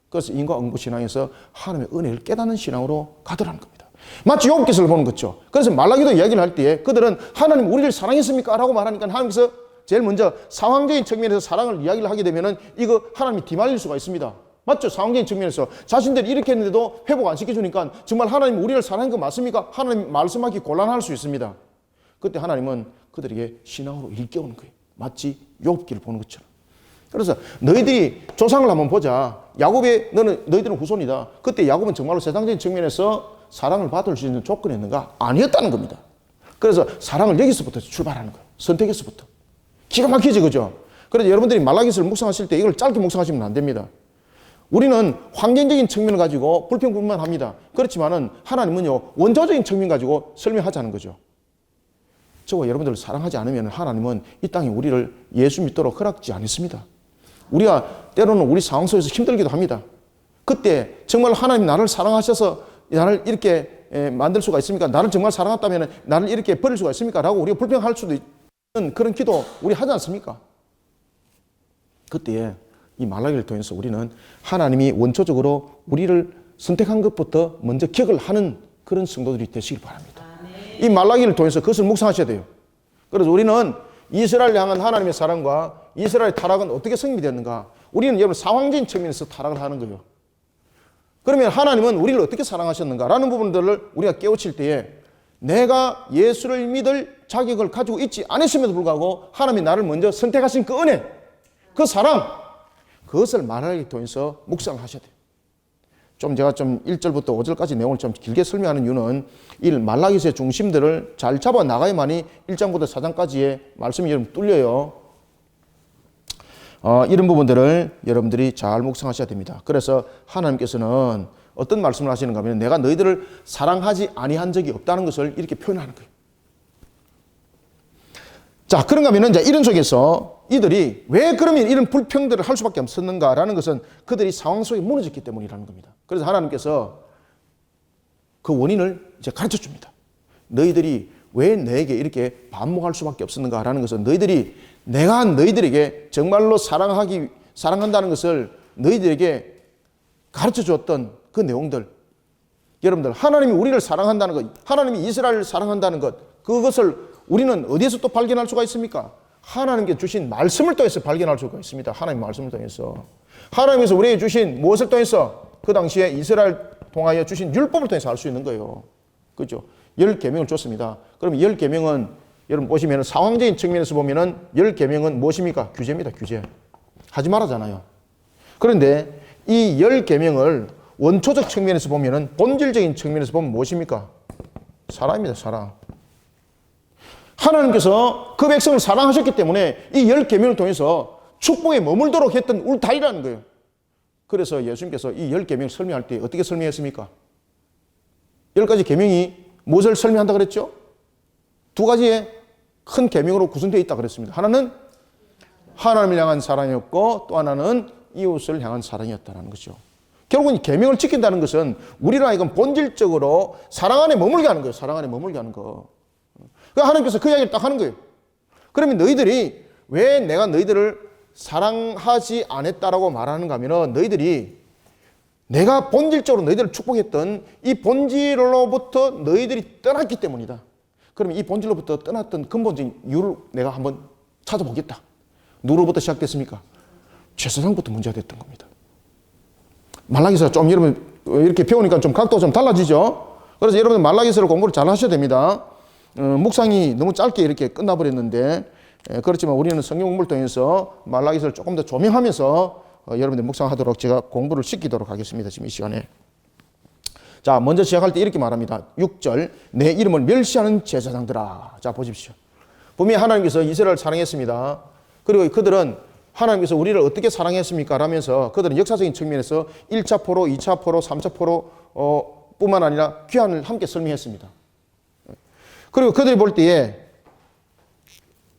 그래서 인과응보 신앙에서 하나님의 은혜를 깨닫는 신앙으로 가더라는 겁니다. 마치 욥기서를 보는 거죠. 그래서 말라기도 이야기를 할 때 그들은 하나님 우리를 사랑했습니까? 라고 말하니까 하나님께서 제일 먼저 상황적인 측면에서 사랑을 이야기를 하게 되면 이거 하나님이 뒤말릴 수가 있습니다. 맞죠? 상황적인 측면에서 자신들이 이렇게 했는데도 회복 안 시켜주니까 정말 하나님 우리를 사랑한 거 맞습니까? 하나님 말씀하기 곤란할 수 있습니다. 그때 하나님은 그들에게 신앙으로 일깨우는 거예요. 마치 욥기를 보는 것처럼. 그래서 너희들이 조상을 한번 보자. 야곱의 너희들은 후손이다. 그때 야곱은 정말로 세상적인 측면에서 사랑을 받을 수 있는 조건이었는가? 아니었다는 겁니다. 그래서 사랑을 여기서부터 출발하는 거예요. 선택에서부터. 기가 막히지, 그죠? 그래서 여러분들이 말라기서를 묵상하실 때 이걸 짧게 묵상하시면 안 됩니다. 우리는 환경적인 측면을 가지고 불평불만 합니다. 그렇지만은 하나님은요, 원조적인 측면 가지고 설명하자는 거죠. 저와 여러분들을 사랑하지 않으면 하나님은 이 땅에 우리를 예수 믿도록 허락지 않습니다. 우리가 때로는 우리 상황 속에서 힘들기도 합니다. 그때 정말 하나님 나를 사랑하셔서 나를 이렇게 만들 수가 있습니까? 나를 정말 사랑했다면 나를 이렇게 버릴 수가 있습니까? 라고 우리가 불평할 수도 있는 그런 기도 우리 하지 않습니까? 그때에 이 말라기를 통해서 우리는 하나님이 원초적으로 우리를 선택한 것부터 먼저 기억을 하는 그런 성도들이 되시길 바랍니다. 이 말라기를 통해서 그것을 묵상하셔야 돼요. 그래서 우리는 이스라엘 향한 하나님의 사랑과 이스라엘의 타락은 어떻게 성립되었는가? 우리는 여러분 상황적인 측면에서 타락을 하는 거예요. 그러면 하나님은 우리를 어떻게 사랑하셨는가? 라는 부분들을 우리가 깨우칠 때에 내가 예수를 믿을 자격을 가지고 있지 않았음에도 불구하고 하나님이 나를 먼저 선택하신 그 은혜, 그 사랑, 그것을 말하기 통해서 묵상을 하셔야 돼요. 제가 1절부터 5절까지 내용을 좀 길게 설명하는 이유는 이 말라기서의 중심들을 잘 잡아 나가야만이 1장부터 4장까지의 말씀이 여러분 뚫려요. 이런 부분들을 여러분들이 잘 묵상하셔야 됩니다. 그래서 하나님께서는 어떤 말씀을 하시는가 하면 내가 너희들을 사랑하지 아니한 적이 없다는 것을 이렇게 표현하는 거예요. 자, 그런가 하면 이제 이런 속에서 이들이 왜 그러면 이런 불평들을 할 수밖에 없었는가라는 것은 그들이 상황 속에 무너졌기 때문이라는 겁니다. 그래서 하나님께서 그 원인을 이제 가르쳐 줍니다. 너희들이 왜 내게 이렇게 반목할 수밖에 없었는가라는 것은 너희들이 내가 너희들에게 정말로 사랑한다는 것을 너희들에게 가르쳐 주었던 그 내용들. 여러분들, 하나님이 우리를 사랑한다는 것, 하나님이 이스라엘을 사랑한다는 것, 그것을 우리는 어디에서 또 발견할 수가 있습니까? 하나님께 주신 말씀을 통해서 발견할 수가 있습니다. 하나님 말씀을 통해서. 하나님께서 우리에게 주신 무엇을 통해서? 그 당시에 이스라엘 통하여 주신 율법을 통해서 알 수 있는 거예요. 그죠? 10계명을 줬습니다. 그럼 10계명은 여러분 보시면 상황적인 측면에서 보면은 10계명은 무엇입니까? 규제입니다. 규제. 하지 말아잖아요. 그런데 이 10계명을 원초적 측면에서 보면은 본질적인 측면에서 보면 무엇입니까? 사랑입니다. 사랑. 하나님께서 그 백성을 사랑하셨기 때문에 이 10계명을 통해서 축복에 머물도록 했던 울타리라는 거예요. 그래서 예수님께서 이 10계명을 설명할 때 어떻게 설명했습니까? 10가지 계명이 무엇을 설명한다 그랬죠? 2가지의 큰 계명으로 구성되어 있다 그랬습니다. 하나는 하나님을 향한 사랑이었고 또 하나는 이웃을 향한 사랑이었다는 거죠. 결국은 이 계명을 지킨다는 것은 우리로 하여금 본질적으로 사랑 안에 머물게 하는 거예요. 사랑 안에 머물게 하는 거. 그러니까 하나님께서 그 이야기를 딱 하는 거예요. 그러면 너희들이 왜 내가 너희들을 사랑하지 않았다라고 말하는가 하면 너희들이 내가 본질적으로 너희들을 축복했던 이 본질로부터 너희들이 떠났기 때문이다. 그러면 이 본질로부터 떠났던 근본적인 이유를 내가 한번 찾아보겠다. 누구로부터 시작됐습니까? 제사장부터 문제가 됐던 겁니다. 말라기서 좀 여러분 이렇게 배우니까 좀 각도가 좀 달라지죠? 그래서 여러분 말라기서를 공부를 잘 하셔야 됩니다. 묵상이 너무 짧게 이렇게 끝나버렸는데 그렇지만 우리는 성경 공부를 통해서 말라기서를 조금 더 조명하면서 여러분들 묵상하도록 제가 공부를 시키도록 하겠습니다. 지금 이 시간에. 자, 먼저 시작할 때 이렇게 말합니다. 6절, 내 이름을 멸시하는 제사장들아. 자, 보십시오. 분명히 하나님께서 이스라엘을 사랑했습니다. 그리고 그들은 하나님께서 우리를 어떻게 사랑했습니까? 라면서 그들은 역사적인 측면에서 1차 포로, 2차 포로, 3차 포로 뿐만 아니라 귀환을 함께 설명했습니다. 그리고 그들이 볼 때에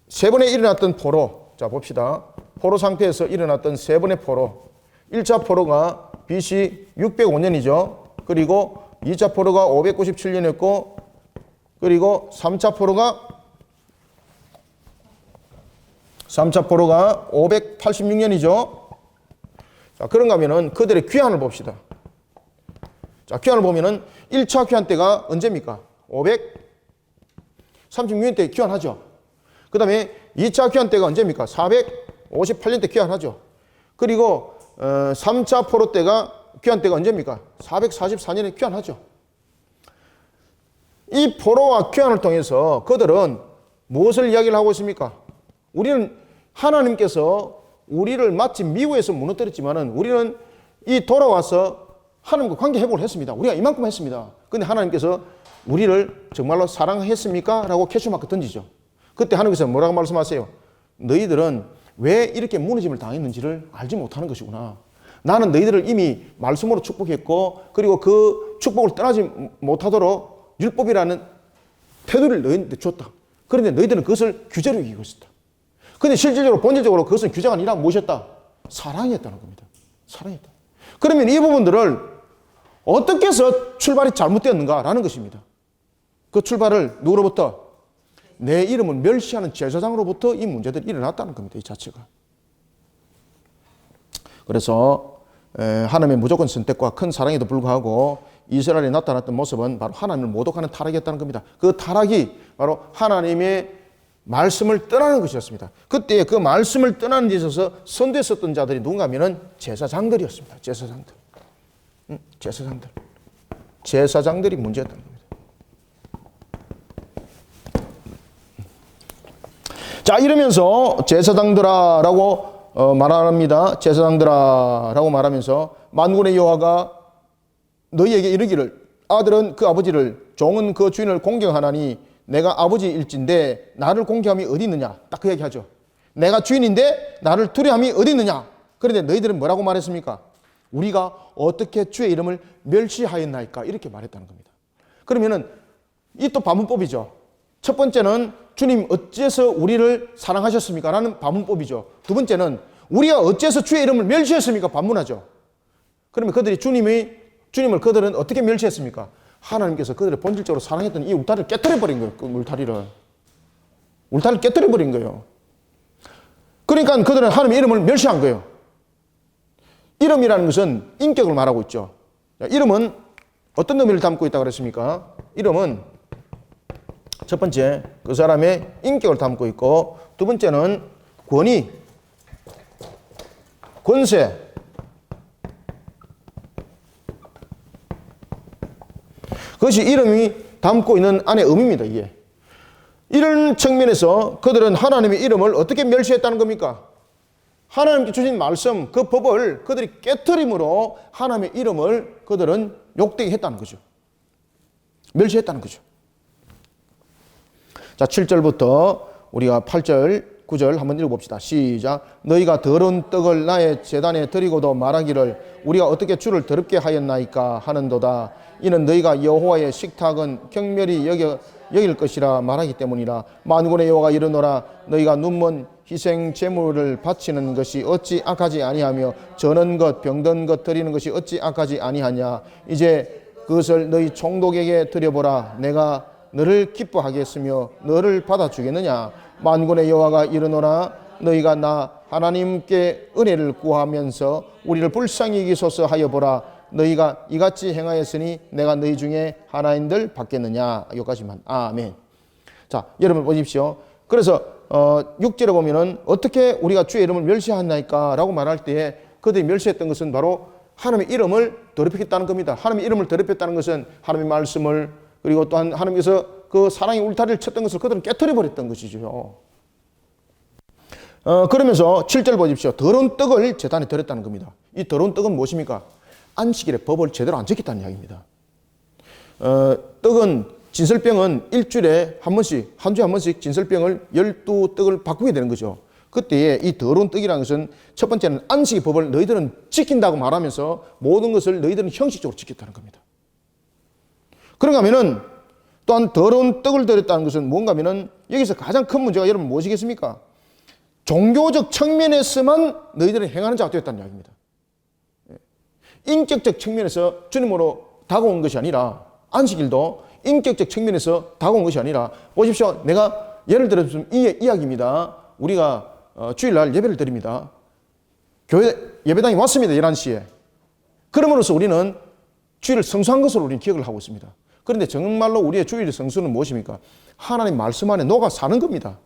3번에 일어났던 포로, 자, 봅시다. 포로 상태에서 일어났던 세 번의 포로. 1차 포로가 BC 605년이죠. 그리고 2차 포로가 597년이었고, 그리고 3차 포로가 586년이죠. 자, 그런가 하면은 그들의 귀환을 봅시다. 자, 귀환을 보면은 1차 귀환 때가 언제입니까? 536년 때 귀환하죠. 그 다음에 2차 귀환 때가 언제입니까? 458년 때 귀환하죠. 그리고 3차 포로 때가 귀환 때가 언제입니까? 444년에 귀환하죠. 이 포로와 귀환을 통해서 그들은 무엇을 이야기를 하고 있습니까? 우리는 하나님께서 우리를 마치 미국에서 무너뜨렸지만은 우리는 이 돌아와서 하나님과 관계 회복을 했습니다. 우리가 이만큼 했습니다. 근데 하나님께서 우리를 정말로 사랑했습니까? 라고 퀘스천마크 던지죠. 그때 하나님께서 뭐라고 말씀하세요? 너희들은 왜 이렇게 무너짐을 당했는지를 알지 못하는 것이구나. 나는 너희들을 이미 말씀으로 축복했고, 그리고 그 축복을 떠나지 못하도록 율법이라는 태도를 너희한테 줬다. 그런데 너희들은 그것을 규제로 이기고 있었다. 근데 실질적으로 본질적으로 그것은 규제가 아니라 무엇이었다? 사랑이었다는 겁니다. 사랑이었다. 그러면 이 부분들을 어떻게 해서 출발이 잘못되었는가라는 것입니다. 그 출발을 누구로부터? 내 이름을 멸시하는 제사장으로부터 이 문제들이 일어났다는 겁니다. 이 자체가. 그래서 하나님의 무조건 선택과 큰 사랑에도 불구하고 이스라엘에 나타났던 모습은 바로 하나님을 모독하는 타락이었다는 겁니다. 그 타락이 바로 하나님의 말씀을 떠나는 것이었습니다. 그때 그 말씀을 떠나는 데 있어서 선두에 섰던 자들이 누군가 하면은 제사장들이었습니다. 제사장들이 문제였다는 겁니다. 자, 이러면서 제사장들아라고 말합니다. 제사장들아라고 말하면서 만군의 여호와가 너희에게 이르기를 아들은 그 아버지를 종은 그 주인을 공경하나니 내가 아버지일진데 나를 공경함이 어디 있느냐. 딱 그 얘기하죠. 내가 주인인데 나를 두려함이 어디 있느냐. 그런데 너희들은 뭐라고 말했습니까? 우리가 어떻게 주의 이름을 멸시하였나이까 이렇게 말했다는 겁니다. 그러면은 이 또 반문법이죠. 첫 번째는 주님 어째서 우리를 사랑하셨습니까? 라는 반문법이죠. 두 번째는 우리가 어째서 주의 이름을 멸시했습니까? 반문하죠. 그러면 주님을 그들은 어떻게 멸시했습니까? 하나님께서 그들을 본질적으로 사랑했던 이 울타리를 깨뜨려버린 거예요. 그 울타리를 깨뜨려버린 거예요. 그러니까 그들은 하나님의 이름을 멸시한 거예요. 이름이라는 것은 인격을 말하고 있죠. 이름은 어떤 의미를 담고 있다고 그랬습니까? 이름은 첫 번째, 그 사람의 인격을 담고 있고, 두 번째는 권위, 권세. 그것이 이름이 담고 있는 안의 의미입니다, 이게. 이런 측면에서 그들은 하나님의 이름을 어떻게 멸시했다는 겁니까? 하나님께 주신 말씀, 그 법을 그들이 깨트림으로 하나님의 이름을 그들은 욕되게 했다는 거죠. 멸시했다는 거죠. 자, 7절부터 우리가 8절, 9절 한번 읽어봅시다. 시작. 너희가 더러운 떡을 나의 제단에 드리고도 말하기를 우리가 어떻게 주를 더럽게 하였나이까 하는도다. 이는 너희가 여호와의 식탁은 경멸히 여길 것이라 말하기 때문이라. 만군의 여호와가 이르노라. 너희가 눈먼 희생 제물을 바치는 것이 어찌 악하지 아니하며 저는 것 병든 것 드리는 것이 어찌 악하지 아니하냐. 이제 그것을 너희 총독에게 드려보라. 내가 너를 기뻐하겠으며 너를 받아주겠느냐. 만군의 여호와가 이르노라. 너희가 나 하나님께 은혜를 구하면서 우리를 불쌍히 여기소서 하여 보라. 너희가 이같이 행하였으니 내가 너희 중에 하나인들 받겠느냐. 여기까지만. 아멘. 자, 여러분 보십시오. 그래서 6절에 보면은 어떻게 우리가 주의 이름을 멸시하나이까 라고 말할 때에 그들이 멸시했던 것은 바로 하나님의 이름을 더럽혔다는 겁니다. 하나님의 이름을 더럽혔다는 것은 하나님의 말씀을, 그리고 또한 하나님께서 그 사랑의 울타리를 쳤던 것을 그들은 깨트려 버렸던 것이죠. 그러면서 7절 보십시오. 더러운 떡을 제단에 드렸다는 겁니다. 이 더러운 떡은 무엇입니까? 안식일의 법을 제대로 안 지켰다는 이야기입니다. 진설병은 일주일에 한 번씩, 한 주에 한 번씩 진설병을 12떡을 바꾸게 되는 거죠. 그때에 이 더러운 떡이라는 것은 첫 번째는 안식의 법을 너희들은 지킨다고 말하면서 모든 것을 너희들은 형식적으로 지켰다는 겁니다. 그런가 하면은 또한 더러운 떡을 드렸다는 것은 뭔가 하면은 여기서 가장 큰 문제가 여러분 무엇이겠습니까? 종교적 측면에서만 너희들은 행하는 자가 되었다는 이야기입니다. 인격적 측면에서 주님으로 다가온 것이 아니라, 안식일도 인격적 측면에서 다가온 것이 아니라, 보십시오. 내가 예를 들어서 이 이야기입니다. 우리가 주일날 예배를 드립니다. 교회 예배당에 왔습니다. 11시에. 그러므로써 우리는 주일을 성수한 것으로 우리는 기억을 하고 있습니다. 그런데 정말로 우리의 주일의 성수는 무엇입니까? 하나님 말씀 안에 녹아 사는 겁니다.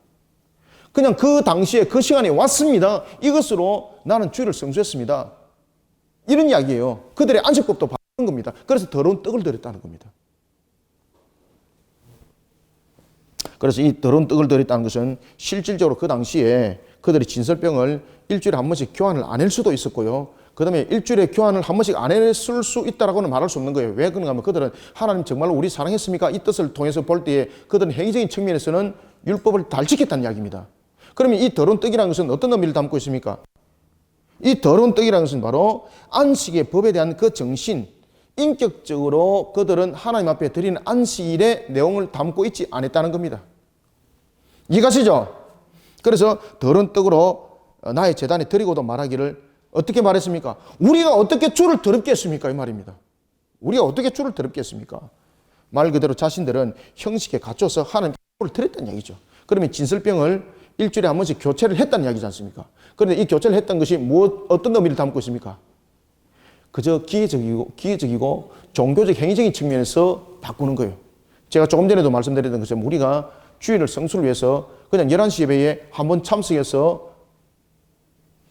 그냥 그 당시에 그 시간에 왔습니다. 이것으로 나는 주일을 성수했습니다. 이런 이야기예요. 그들의 안식법도 바꾼 겁니다. 그래서 더러운 떡을 드렸다는 겁니다. 그래서 이 더러운 떡을 드렸다는 것은 실질적으로 그 당시에 그들이 진설병을 일주일에 한 번씩 교환을 안 할 수도 있었고요. 그 다음에 일주일에 교환을 한 번씩 안 했을 수 있다라고는 말할 수 없는 거예요. 왜 그런가 하면 그들은 하나님 정말로 우리 사랑했습니까? 이 뜻을 통해서 볼 때에 그들은 행위적인 측면에서는 율법을 잘 지켰다는 이야기입니다. 그러면 이 더러운 떡이라는 것은 어떤 의미를 담고 있습니까? 이 더러운 떡이라는 것은 바로 안식의 법에 대한 그 정신, 인격적으로 그들은 하나님 앞에 드리는 안식일의 내용을 담고 있지 않았다는 겁니다. 이해가시죠? 그래서 더러운 떡으로 나의 제단에 드리고도 말하기를 어떻게 말했습니까? 우리가 어떻게 주를 더럽게 했습니까? 이 말입니다. 우리가 어떻게 주를 더럽게 했습니까? 말 그대로 자신들은 형식에 갖춰서 하나님께 주를 드렸다는 얘기죠. 그러면 진설병을 일주일에 한 번씩 교체를 했다는 이야기지 않습니까? 그런데 이 교체를 했던 것이 어떤 의미를 담고 있습니까? 그저 기계적이고 종교적 행위적인 측면에서 바꾸는 거예요. 제가 조금 전에도 말씀드렸던 것처럼 우리가 주일을 성수를 위해서 그냥 11시 예배에 한번 참석해서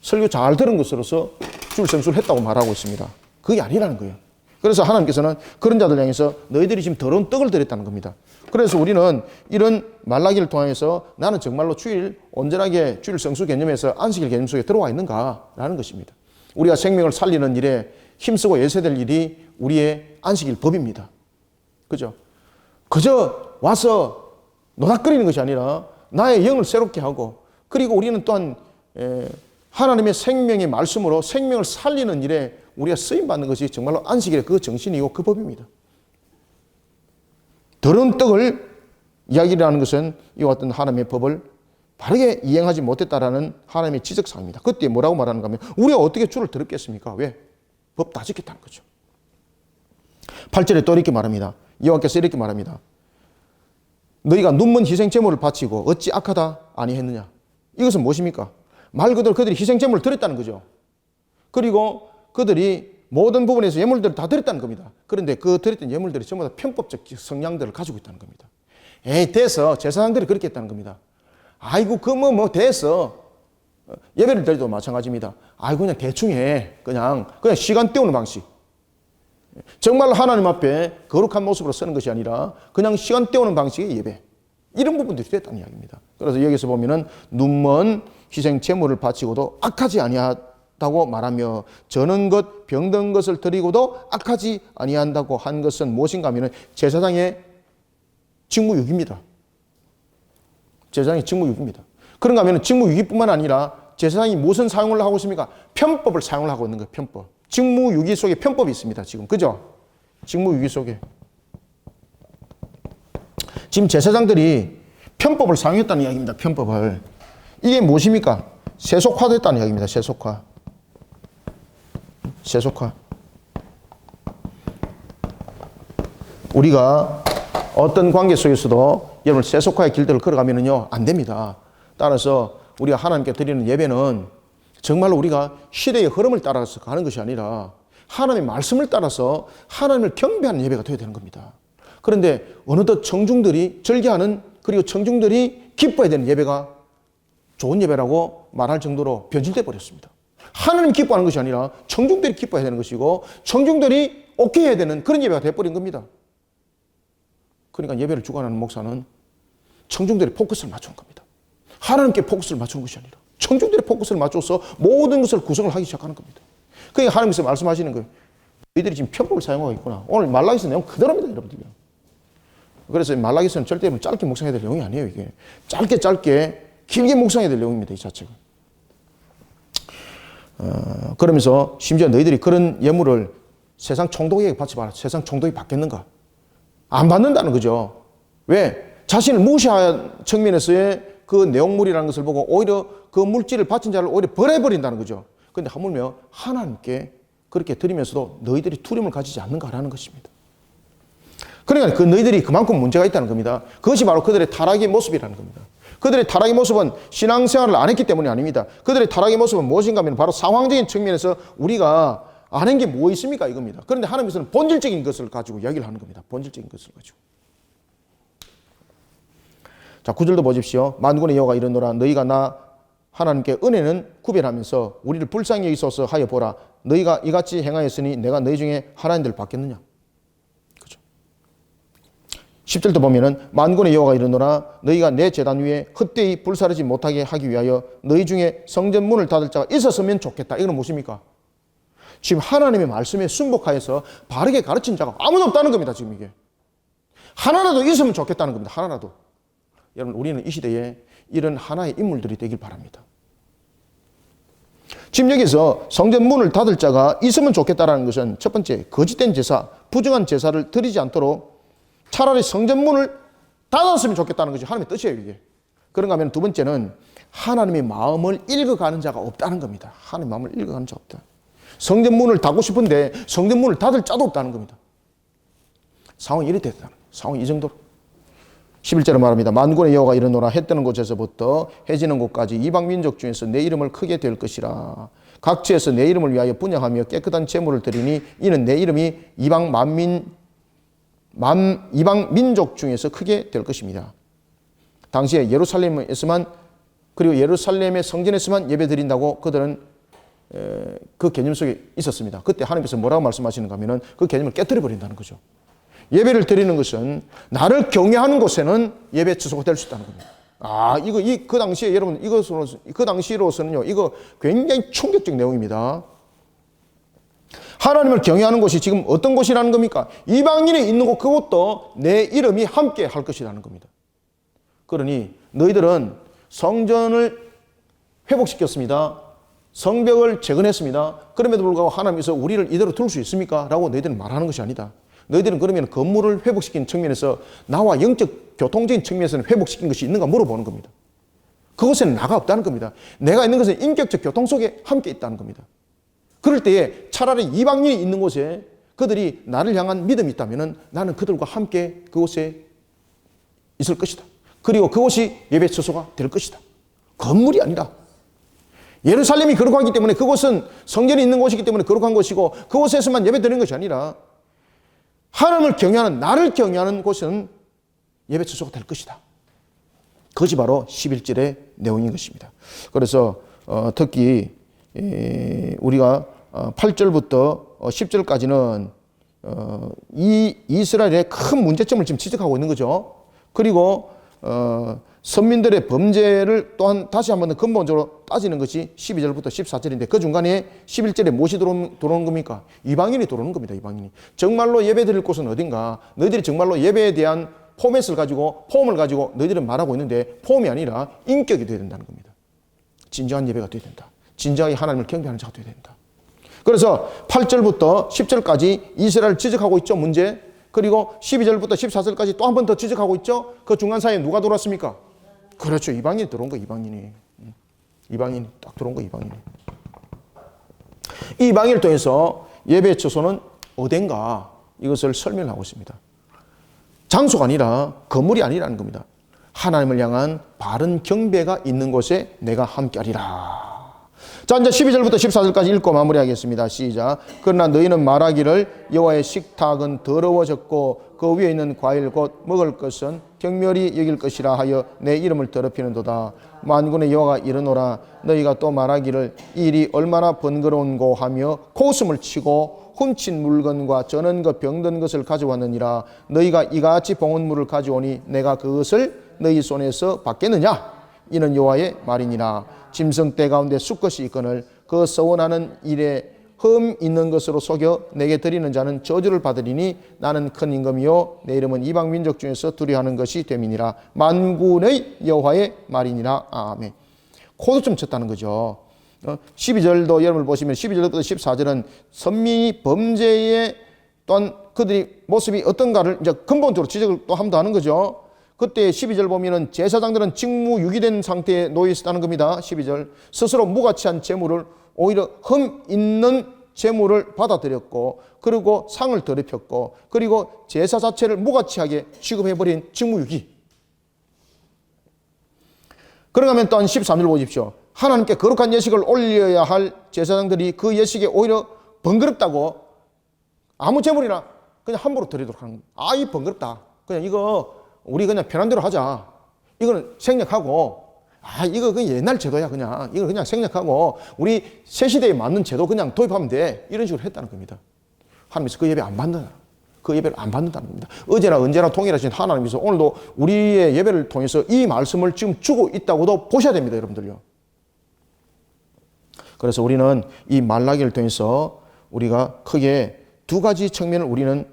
설교 잘 들은 것으로서 주일 성수를 했다고 말하고 있습니다. 그게 아니라는 거예요. 그래서 하나님께서는 그런 자들 향해서 너희들이 지금 더러운 떡을 드렸다는 겁니다. 그래서 우리는 이런 말라기를 통해서 나는 정말로 주일 온전하게 주일 성수 개념에서 안식일 개념 속에 들어와 있는가라는 것입니다. 우리가 생명을 살리는 일에 힘쓰고 예세될 일이 우리의 안식일 법입니다. 그죠? 그저 와서 노닥거리는 것이 아니라 나의 영을 새롭게 하고, 그리고 우리는 또한 하나님의 생명의 말씀으로 생명을 살리는 일에 우리가 쓰임받는 것이 정말로 안식일의 그 정신이고 그 법입니다. 더러운 떡을 이야기하는 것은 이와 같은 하나님의 법을 바르게 이행하지 못했다라는 하나님의 지적사항입니다. 그때 뭐라고 말하는가 하면 우리가 어떻게 주를 더럽게 했습니까? 왜? 법 다 지켰다는 거죠. 8절에 또 이렇게 말합니다. 여호와께서 이렇게 말합니다. 너희가 눈먼 희생제물을 바치고 어찌 악하다 아니했느냐. 이것은 무엇입니까? 말 그대로 그들이 희생제물을 드렸다는 거죠. 그리고 그들이 모든 부분에서 예물들을 다 드렸다는 겁니다. 그런데 그 드렸던 예물들이 전부 다 편법적 성향들을 가지고 있다는 겁니다. 에이 됐어. 제사장들이 그렇게 했다는 겁니다. 아이고 그 됐어. 예배를 드려도 마찬가지입니다. 아이고 그냥 대충 해. 그냥 시간 때우는 방식. 정말로 하나님 앞에 거룩한 모습으로 서는 것이 아니라 그냥 시간 때우는 방식의 예배. 이런 부분들이 됐다는 이야기입니다. 그래서 여기서 보면은 눈먼 희생 제물을 바치고도 악하지 아니하다고 말하며 저는 것 병든 것을 드리고도 악하지 아니한다고 한 것은 무엇인가 하면은 제사장의 직무유기입니다. 제사장의 직무유기입니다. 그런가 하면 직무유기뿐만 아니라 제사장이 무슨 사용을 하고 있습니까? 편법을 사용을 하고 있는 거예요. 편법. 직무유기 속에 편법이 있습니다. 지금 그죠? 직무유기 속에 지금 제사장들이 편법을 사용했다는 이야기입니다. 편법을. 이게 무엇입니까? 세속화됐다는 이야기입니다. 세속화. 우리가 어떤 관계 속에서도 여러분 세속화의 길들을 걸어가면은요 안 됩니다. 따라서 우리가 하나님께 드리는 예배는 정말로 우리가 시대의 흐름을 따라서 가는 것이 아니라 하나님의 말씀을 따라서 하나님을 경배하는 예배가 되어야 되는 겁니다. 그런데 어느덧 청중들이 절개하는, 그리고 청중들이 기뻐해야 되는 예배가 좋은 예배라고 말할 정도로 변질돼 버렸습니다. 하나님 기뻐하는 것이 아니라 청중들이 기뻐해야 되는 것이고 청중들이 오케이 해야 되는 그런 예배가 되어버린 겁니다. 그러니까 예배를 주관하는 목사는 청중들의 포커스를 맞추는 겁니다. 하나님께 포커스를 맞추는 것이 아니라 청중들의 포커스를 맞춰서 모든 것을 구성을 하기 시작하는 겁니다. 그러니까 하나님께서 말씀하시는 거예요. 너희들이 지금 편법을 사용하고 있구나. 오늘 말라기서 내용 그대로입니다, 여러분들요. 그래서 말라기서는 절대 짧게 묵상해야 될 내용이 아니에요, 이게. 짧게 길게 묵상해야 될 내용입니다, 이 자체가. 그러면서 심지어 너희들이 그런 예물을 세상 총독에게 받지 마라. 세상 총독이 받겠는가? 안 받는다는 거죠. 왜? 자신을 무시한 측면에서의 그 내용물이라는 것을 보고 오히려 그 물질을 바친 자를 오히려 벌해버린다는 거죠. 그런데 하물며 하나님께 그렇게 드리면서도 너희들이 두려움을 가지지 않는가라는 것입니다. 그러니까 그 너희들이 그만큼 문제가 있다는 겁니다. 그것이 바로 그들의 타락의 모습이라는 겁니다. 그들의 타락의 모습은 신앙생활을 안 했기 때문이 아닙니다. 그들의 타락의 모습은 무엇인가 하면 바로 상황적인 측면에서 우리가 아는 게 뭐 있습니까? 이겁니다. 그런데 하나님께서는 본질적인 것을 가지고 이야기를 하는 겁니다. 본질적인 것을 가지고. 자, 9절도 보십시오. 만군의 여호와가 이르노라 너희가 나 하나님께 은혜는 구별하면서 우리를 불쌍히 여기소서 하여 보라. 너희가 이같이 행하였으니 내가 너희 중에 하나님들을 받겠느냐. 그죠? 10절도 보면은 만군의 여호와가 이르노라 너희가 내 제단 위에 헛되이 불사르지 못하게 하기 위하여 너희 중에 성전 문을 닫을 자가 있었으면 좋겠다. 이거는 무엇입니까? 지금 하나님의 말씀에 순복하여서 바르게 가르친 자가 아무도 없다는 겁니다. 지금 이게. 하나라도 있으면 좋겠다는 겁니다. 하나라도. 여러분 우리는 이 시대에 이런 하나의 인물들이 되길 바랍니다. 지금 여기서 성전 문을 닫을 자가 있으면 좋겠다는 것은 첫 번째 거짓된 제사, 부정한 제사를 드리지 않도록 차라리 성전 문을 닫았으면 좋겠다는 것이 하나님의 뜻이에요. 이게. 그런가 하면 두 번째는 하나님의 마음을 읽어가는 자가 없다는 겁니다. 하나님의 마음을 읽어가는 자가 없다. 성전 문을 닫고 싶은데 성전 문을 닫을 자도 없다는 겁니다. 상황이 이래 됐다는 거예요. 상황이 이 정도로. 11절에 말합니다. 만군의 여호와가 이르노라 해 뜨는 곳에서부터 해 지는 곳까지 이방 민족 중에서 내 이름을 크게 될 것이라. 각지에서 내 이름을 위하여 분향하며 깨끗한 제물을 드리니 이는 내 이름이 이방 민족 중에서 크게 될 것입니다. 당시에 예루살렘에서만 그리고 예루살렘의 성전에서만 예배 드린다고 그들은 그 개념 속에 있었습니다. 그때 하나님께서 뭐라고 말씀하시는가 하면은 그 개념을 깨뜨려 버린다는 거죠. 예배를 드리는 것은 나를 경외하는 곳에는 예배 취소가 될 수 있다는 겁니다. 그 당시에 여러분 그 당시로서는요, 이거 굉장히 충격적 내용입니다. 하나님을 경외하는 곳이 지금 어떤 곳이라는 겁니까? 이방인이 있는 곳, 그것도 내 이름이 함께 할 것이라는 겁니다. 그러니 너희들은 성전을 회복시켰습니다. 성벽을 재건했습니다. 그럼에도 불구하고 하나님께서 우리를 이대로 둘 수 있습니까? 라고 너희들은 말하는 것이 아니다. 너희들은 그러면 건물을 회복시킨 측면에서 나와 영적 교통적인 측면에서는 회복시킨 것이 있는가 물어보는 겁니다. 그곳에는 나가 없다는 겁니다. 내가 있는 것은 인격적 교통 속에 함께 있다는 겁니다. 그럴 때에 차라리 이방인이 있는 곳에 그들이 나를 향한 믿음이 있다면 나는 그들과 함께 그곳에 있을 것이다. 그리고 그곳이 예배 처소가 될 것이다. 건물이 아니라. 예루살렘이 거룩하기 때문에 그곳은 성전이 있는 곳이기 때문에 거룩한 곳이고 그곳에서만 예배 드리는 것이 아니라 하나님을 경외하는, 나를 경외하는 곳은 예배 처소가 될 것이다. 그것이 바로 11절의 내용인 것입니다. 그래서 특히 우리가 8절부터 10절까지는 이 이스라엘의 큰 문제점을 지금 지적하고 있는 거죠. 그리고 선민들의 범죄를 또한 다시 한번 근본적으로 따지는 것이 12절부터 14절인데 그 중간에 11절에 무엇이 들어오는 겁니까? 이방인이 들어오는 겁니다. 이방인이. 정말로 예배 드릴 곳은 어딘가? 너희들이 정말로 예배에 대한 포맷을 가지고 폼을 가지고 너희들은 말하고 있는데 폼이 아니라 인격이 되어야 된다는 겁니다. 진정한 예배가 되어야 된다. 진정하게 하나님을 경배하는 자가 되어야 된다. 그래서 8절부터 10절까지 이스라엘을 지적하고 있죠. 문제. 그리고 12절부터 14절까지 또 한 번 더 지적하고 있죠. 그 중간 사이에 누가 들어왔습니까? 그렇죠. 이방인이 들어온 거, 이방인이. 이방인이 딱 들어온 거, 이방인이. 이 이방인을 통해서 예배의 처소는 어딘가 이것을 설명하고 있습니다. 장소가 아니라 건물이 아니라는 겁니다. 하나님을 향한 바른 경배가 있는 곳에 내가 함께하리라. 자, 이제 12절부터 14절까지 읽고 마무리하겠습니다. 시작. 그러나 너희는 말하기를 여호와의 식탁은 더러워졌고 그 위에 있는 과일 곧 먹을 것은 경멸이 여길 것이라 하여 내 이름을 더럽히는도다. 만군의 여호와가 이르노라 너희가 또 말하기를 이 일이 얼마나 번거로운고 하며 코웃음을 치고 훔친 물건과 저는 것 병든 것을 가져왔느니라. 너희가 이같이 봉헌 물을 가져오니 내가 그것을 너희 손에서 받겠느냐? 이는 여호와의 말이니라. 짐승 떼 가운데 수컷이 있거늘 그 서원하는 일에 흠 있는 것으로 속여 내게 드리는 자는 저주를 받으리니 나는 큰 임금이요 내 이름은 이방 민족 중에서 두려워하는 것이 됨이니라. 만군의 여호와의 말이니라. 아멘. 코드 좀 쳤다는 거죠. 12절도 여러분 보시면 12절부터 14절은 선민이 범죄에 또한 그들이 모습이 어떤가를 이제 근본적으로 지적을 또 한 번 더 하는 거죠. 그때 12절 보면은 제사장들은 직무유기된 상태에 놓여 있었다는 겁니다. 12절. 스스로 무가치한 재물을 오히려 흠 있는 재물을 받아들였고, 그리고 상을 더럽혔고, 그리고 제사 자체를 무가치하게 취급해버린 직무유기. 그러면 또한 13절 보십시오. 하나님께 거룩한 예식을 올려야 할 제사장들이 그 예식에 오히려 번거롭다고 아무 재물이나 그냥 함부로 드리도록 하는 거예요. 이 번거롭다. 그냥 이거 우리 그냥 편한 대로 하자. 이거는 생략하고, 이거 그냥 옛날 제도야, 그냥. 이거 그냥 생략하고, 우리 새 시대에 맞는 제도 그냥 도입하면 돼. 이런 식으로 했다는 겁니다. 하나님께서 그 예배 안 받는다. 그 예배를 안 받는다는 겁니다. 어제나 언제나 동일하신 하나님께서 오늘도 우리의 예배를 통해서 이 말씀을 지금 주고 있다고도 보셔야 됩니다, 여러분들요. 그래서 우리는 이 말라기를 통해서 우리가 크게 두 가지 측면을 우리는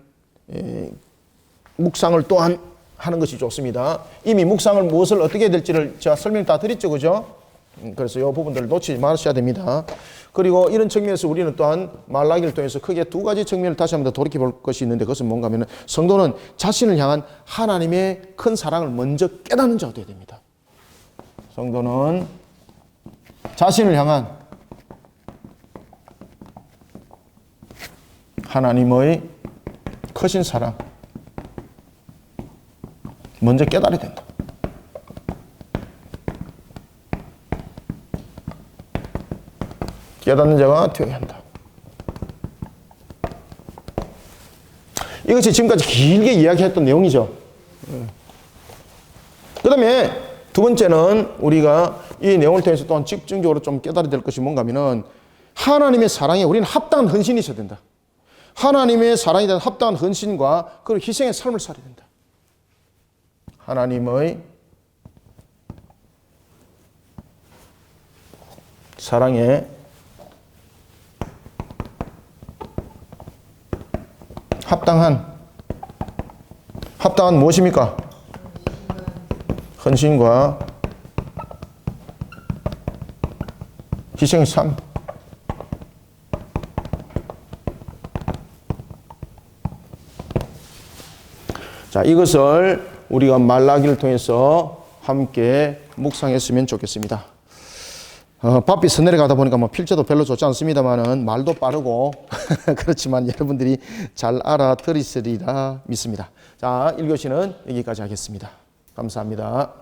묵상을 또한 하는 것이 좋습니다. 이미 묵상을 무엇을 어떻게 해야 될지를 제가 설명 다 드렸죠, 그죠? 그래서 이 부분들을 놓치지 마셔야 됩니다. 그리고 이런 측면에서 우리는 또한 말라기를 통해서 크게 두 가지 측면을 다시 한번 더 돌이켜 볼 것이 있는데, 그것은 뭔가 하면 성도는 자신을 향한 하나님의 큰 사랑을 먼저 깨닫는 자가 되어야 됩니다. 성도는 자신을 향한 하나님의 크신 사랑 먼저 깨달아야 된다. 깨닫는 자가 되어야 한다. 이것이 지금까지 길게 이야기했던 내용이죠. 그 다음에 두 번째는 우리가 이 내용을 통해서 또한 집중적으로 좀 깨달아야 될 것이 뭔가 하면은 하나님의 사랑에 우리는 합당한 헌신이 있어야 된다. 하나님의 사랑에 대한 합당한 헌신과 그 희생의 삶을 살아야 된다. 하나님의 사랑에 합당한 무엇입니까? 헌신과 희생의 삶. 자, 이것을 우리가 말라기를 통해서 함께 묵상했으면 좋겠습니다. 바삐서 내려가다 보니까 뭐 필체도 별로 좋지 않습니다만은 말도 빠르고 그렇지만 여러분들이 잘 알아들으시리라 믿습니다. 자, 1교시는 여기까지 하겠습니다. 감사합니다.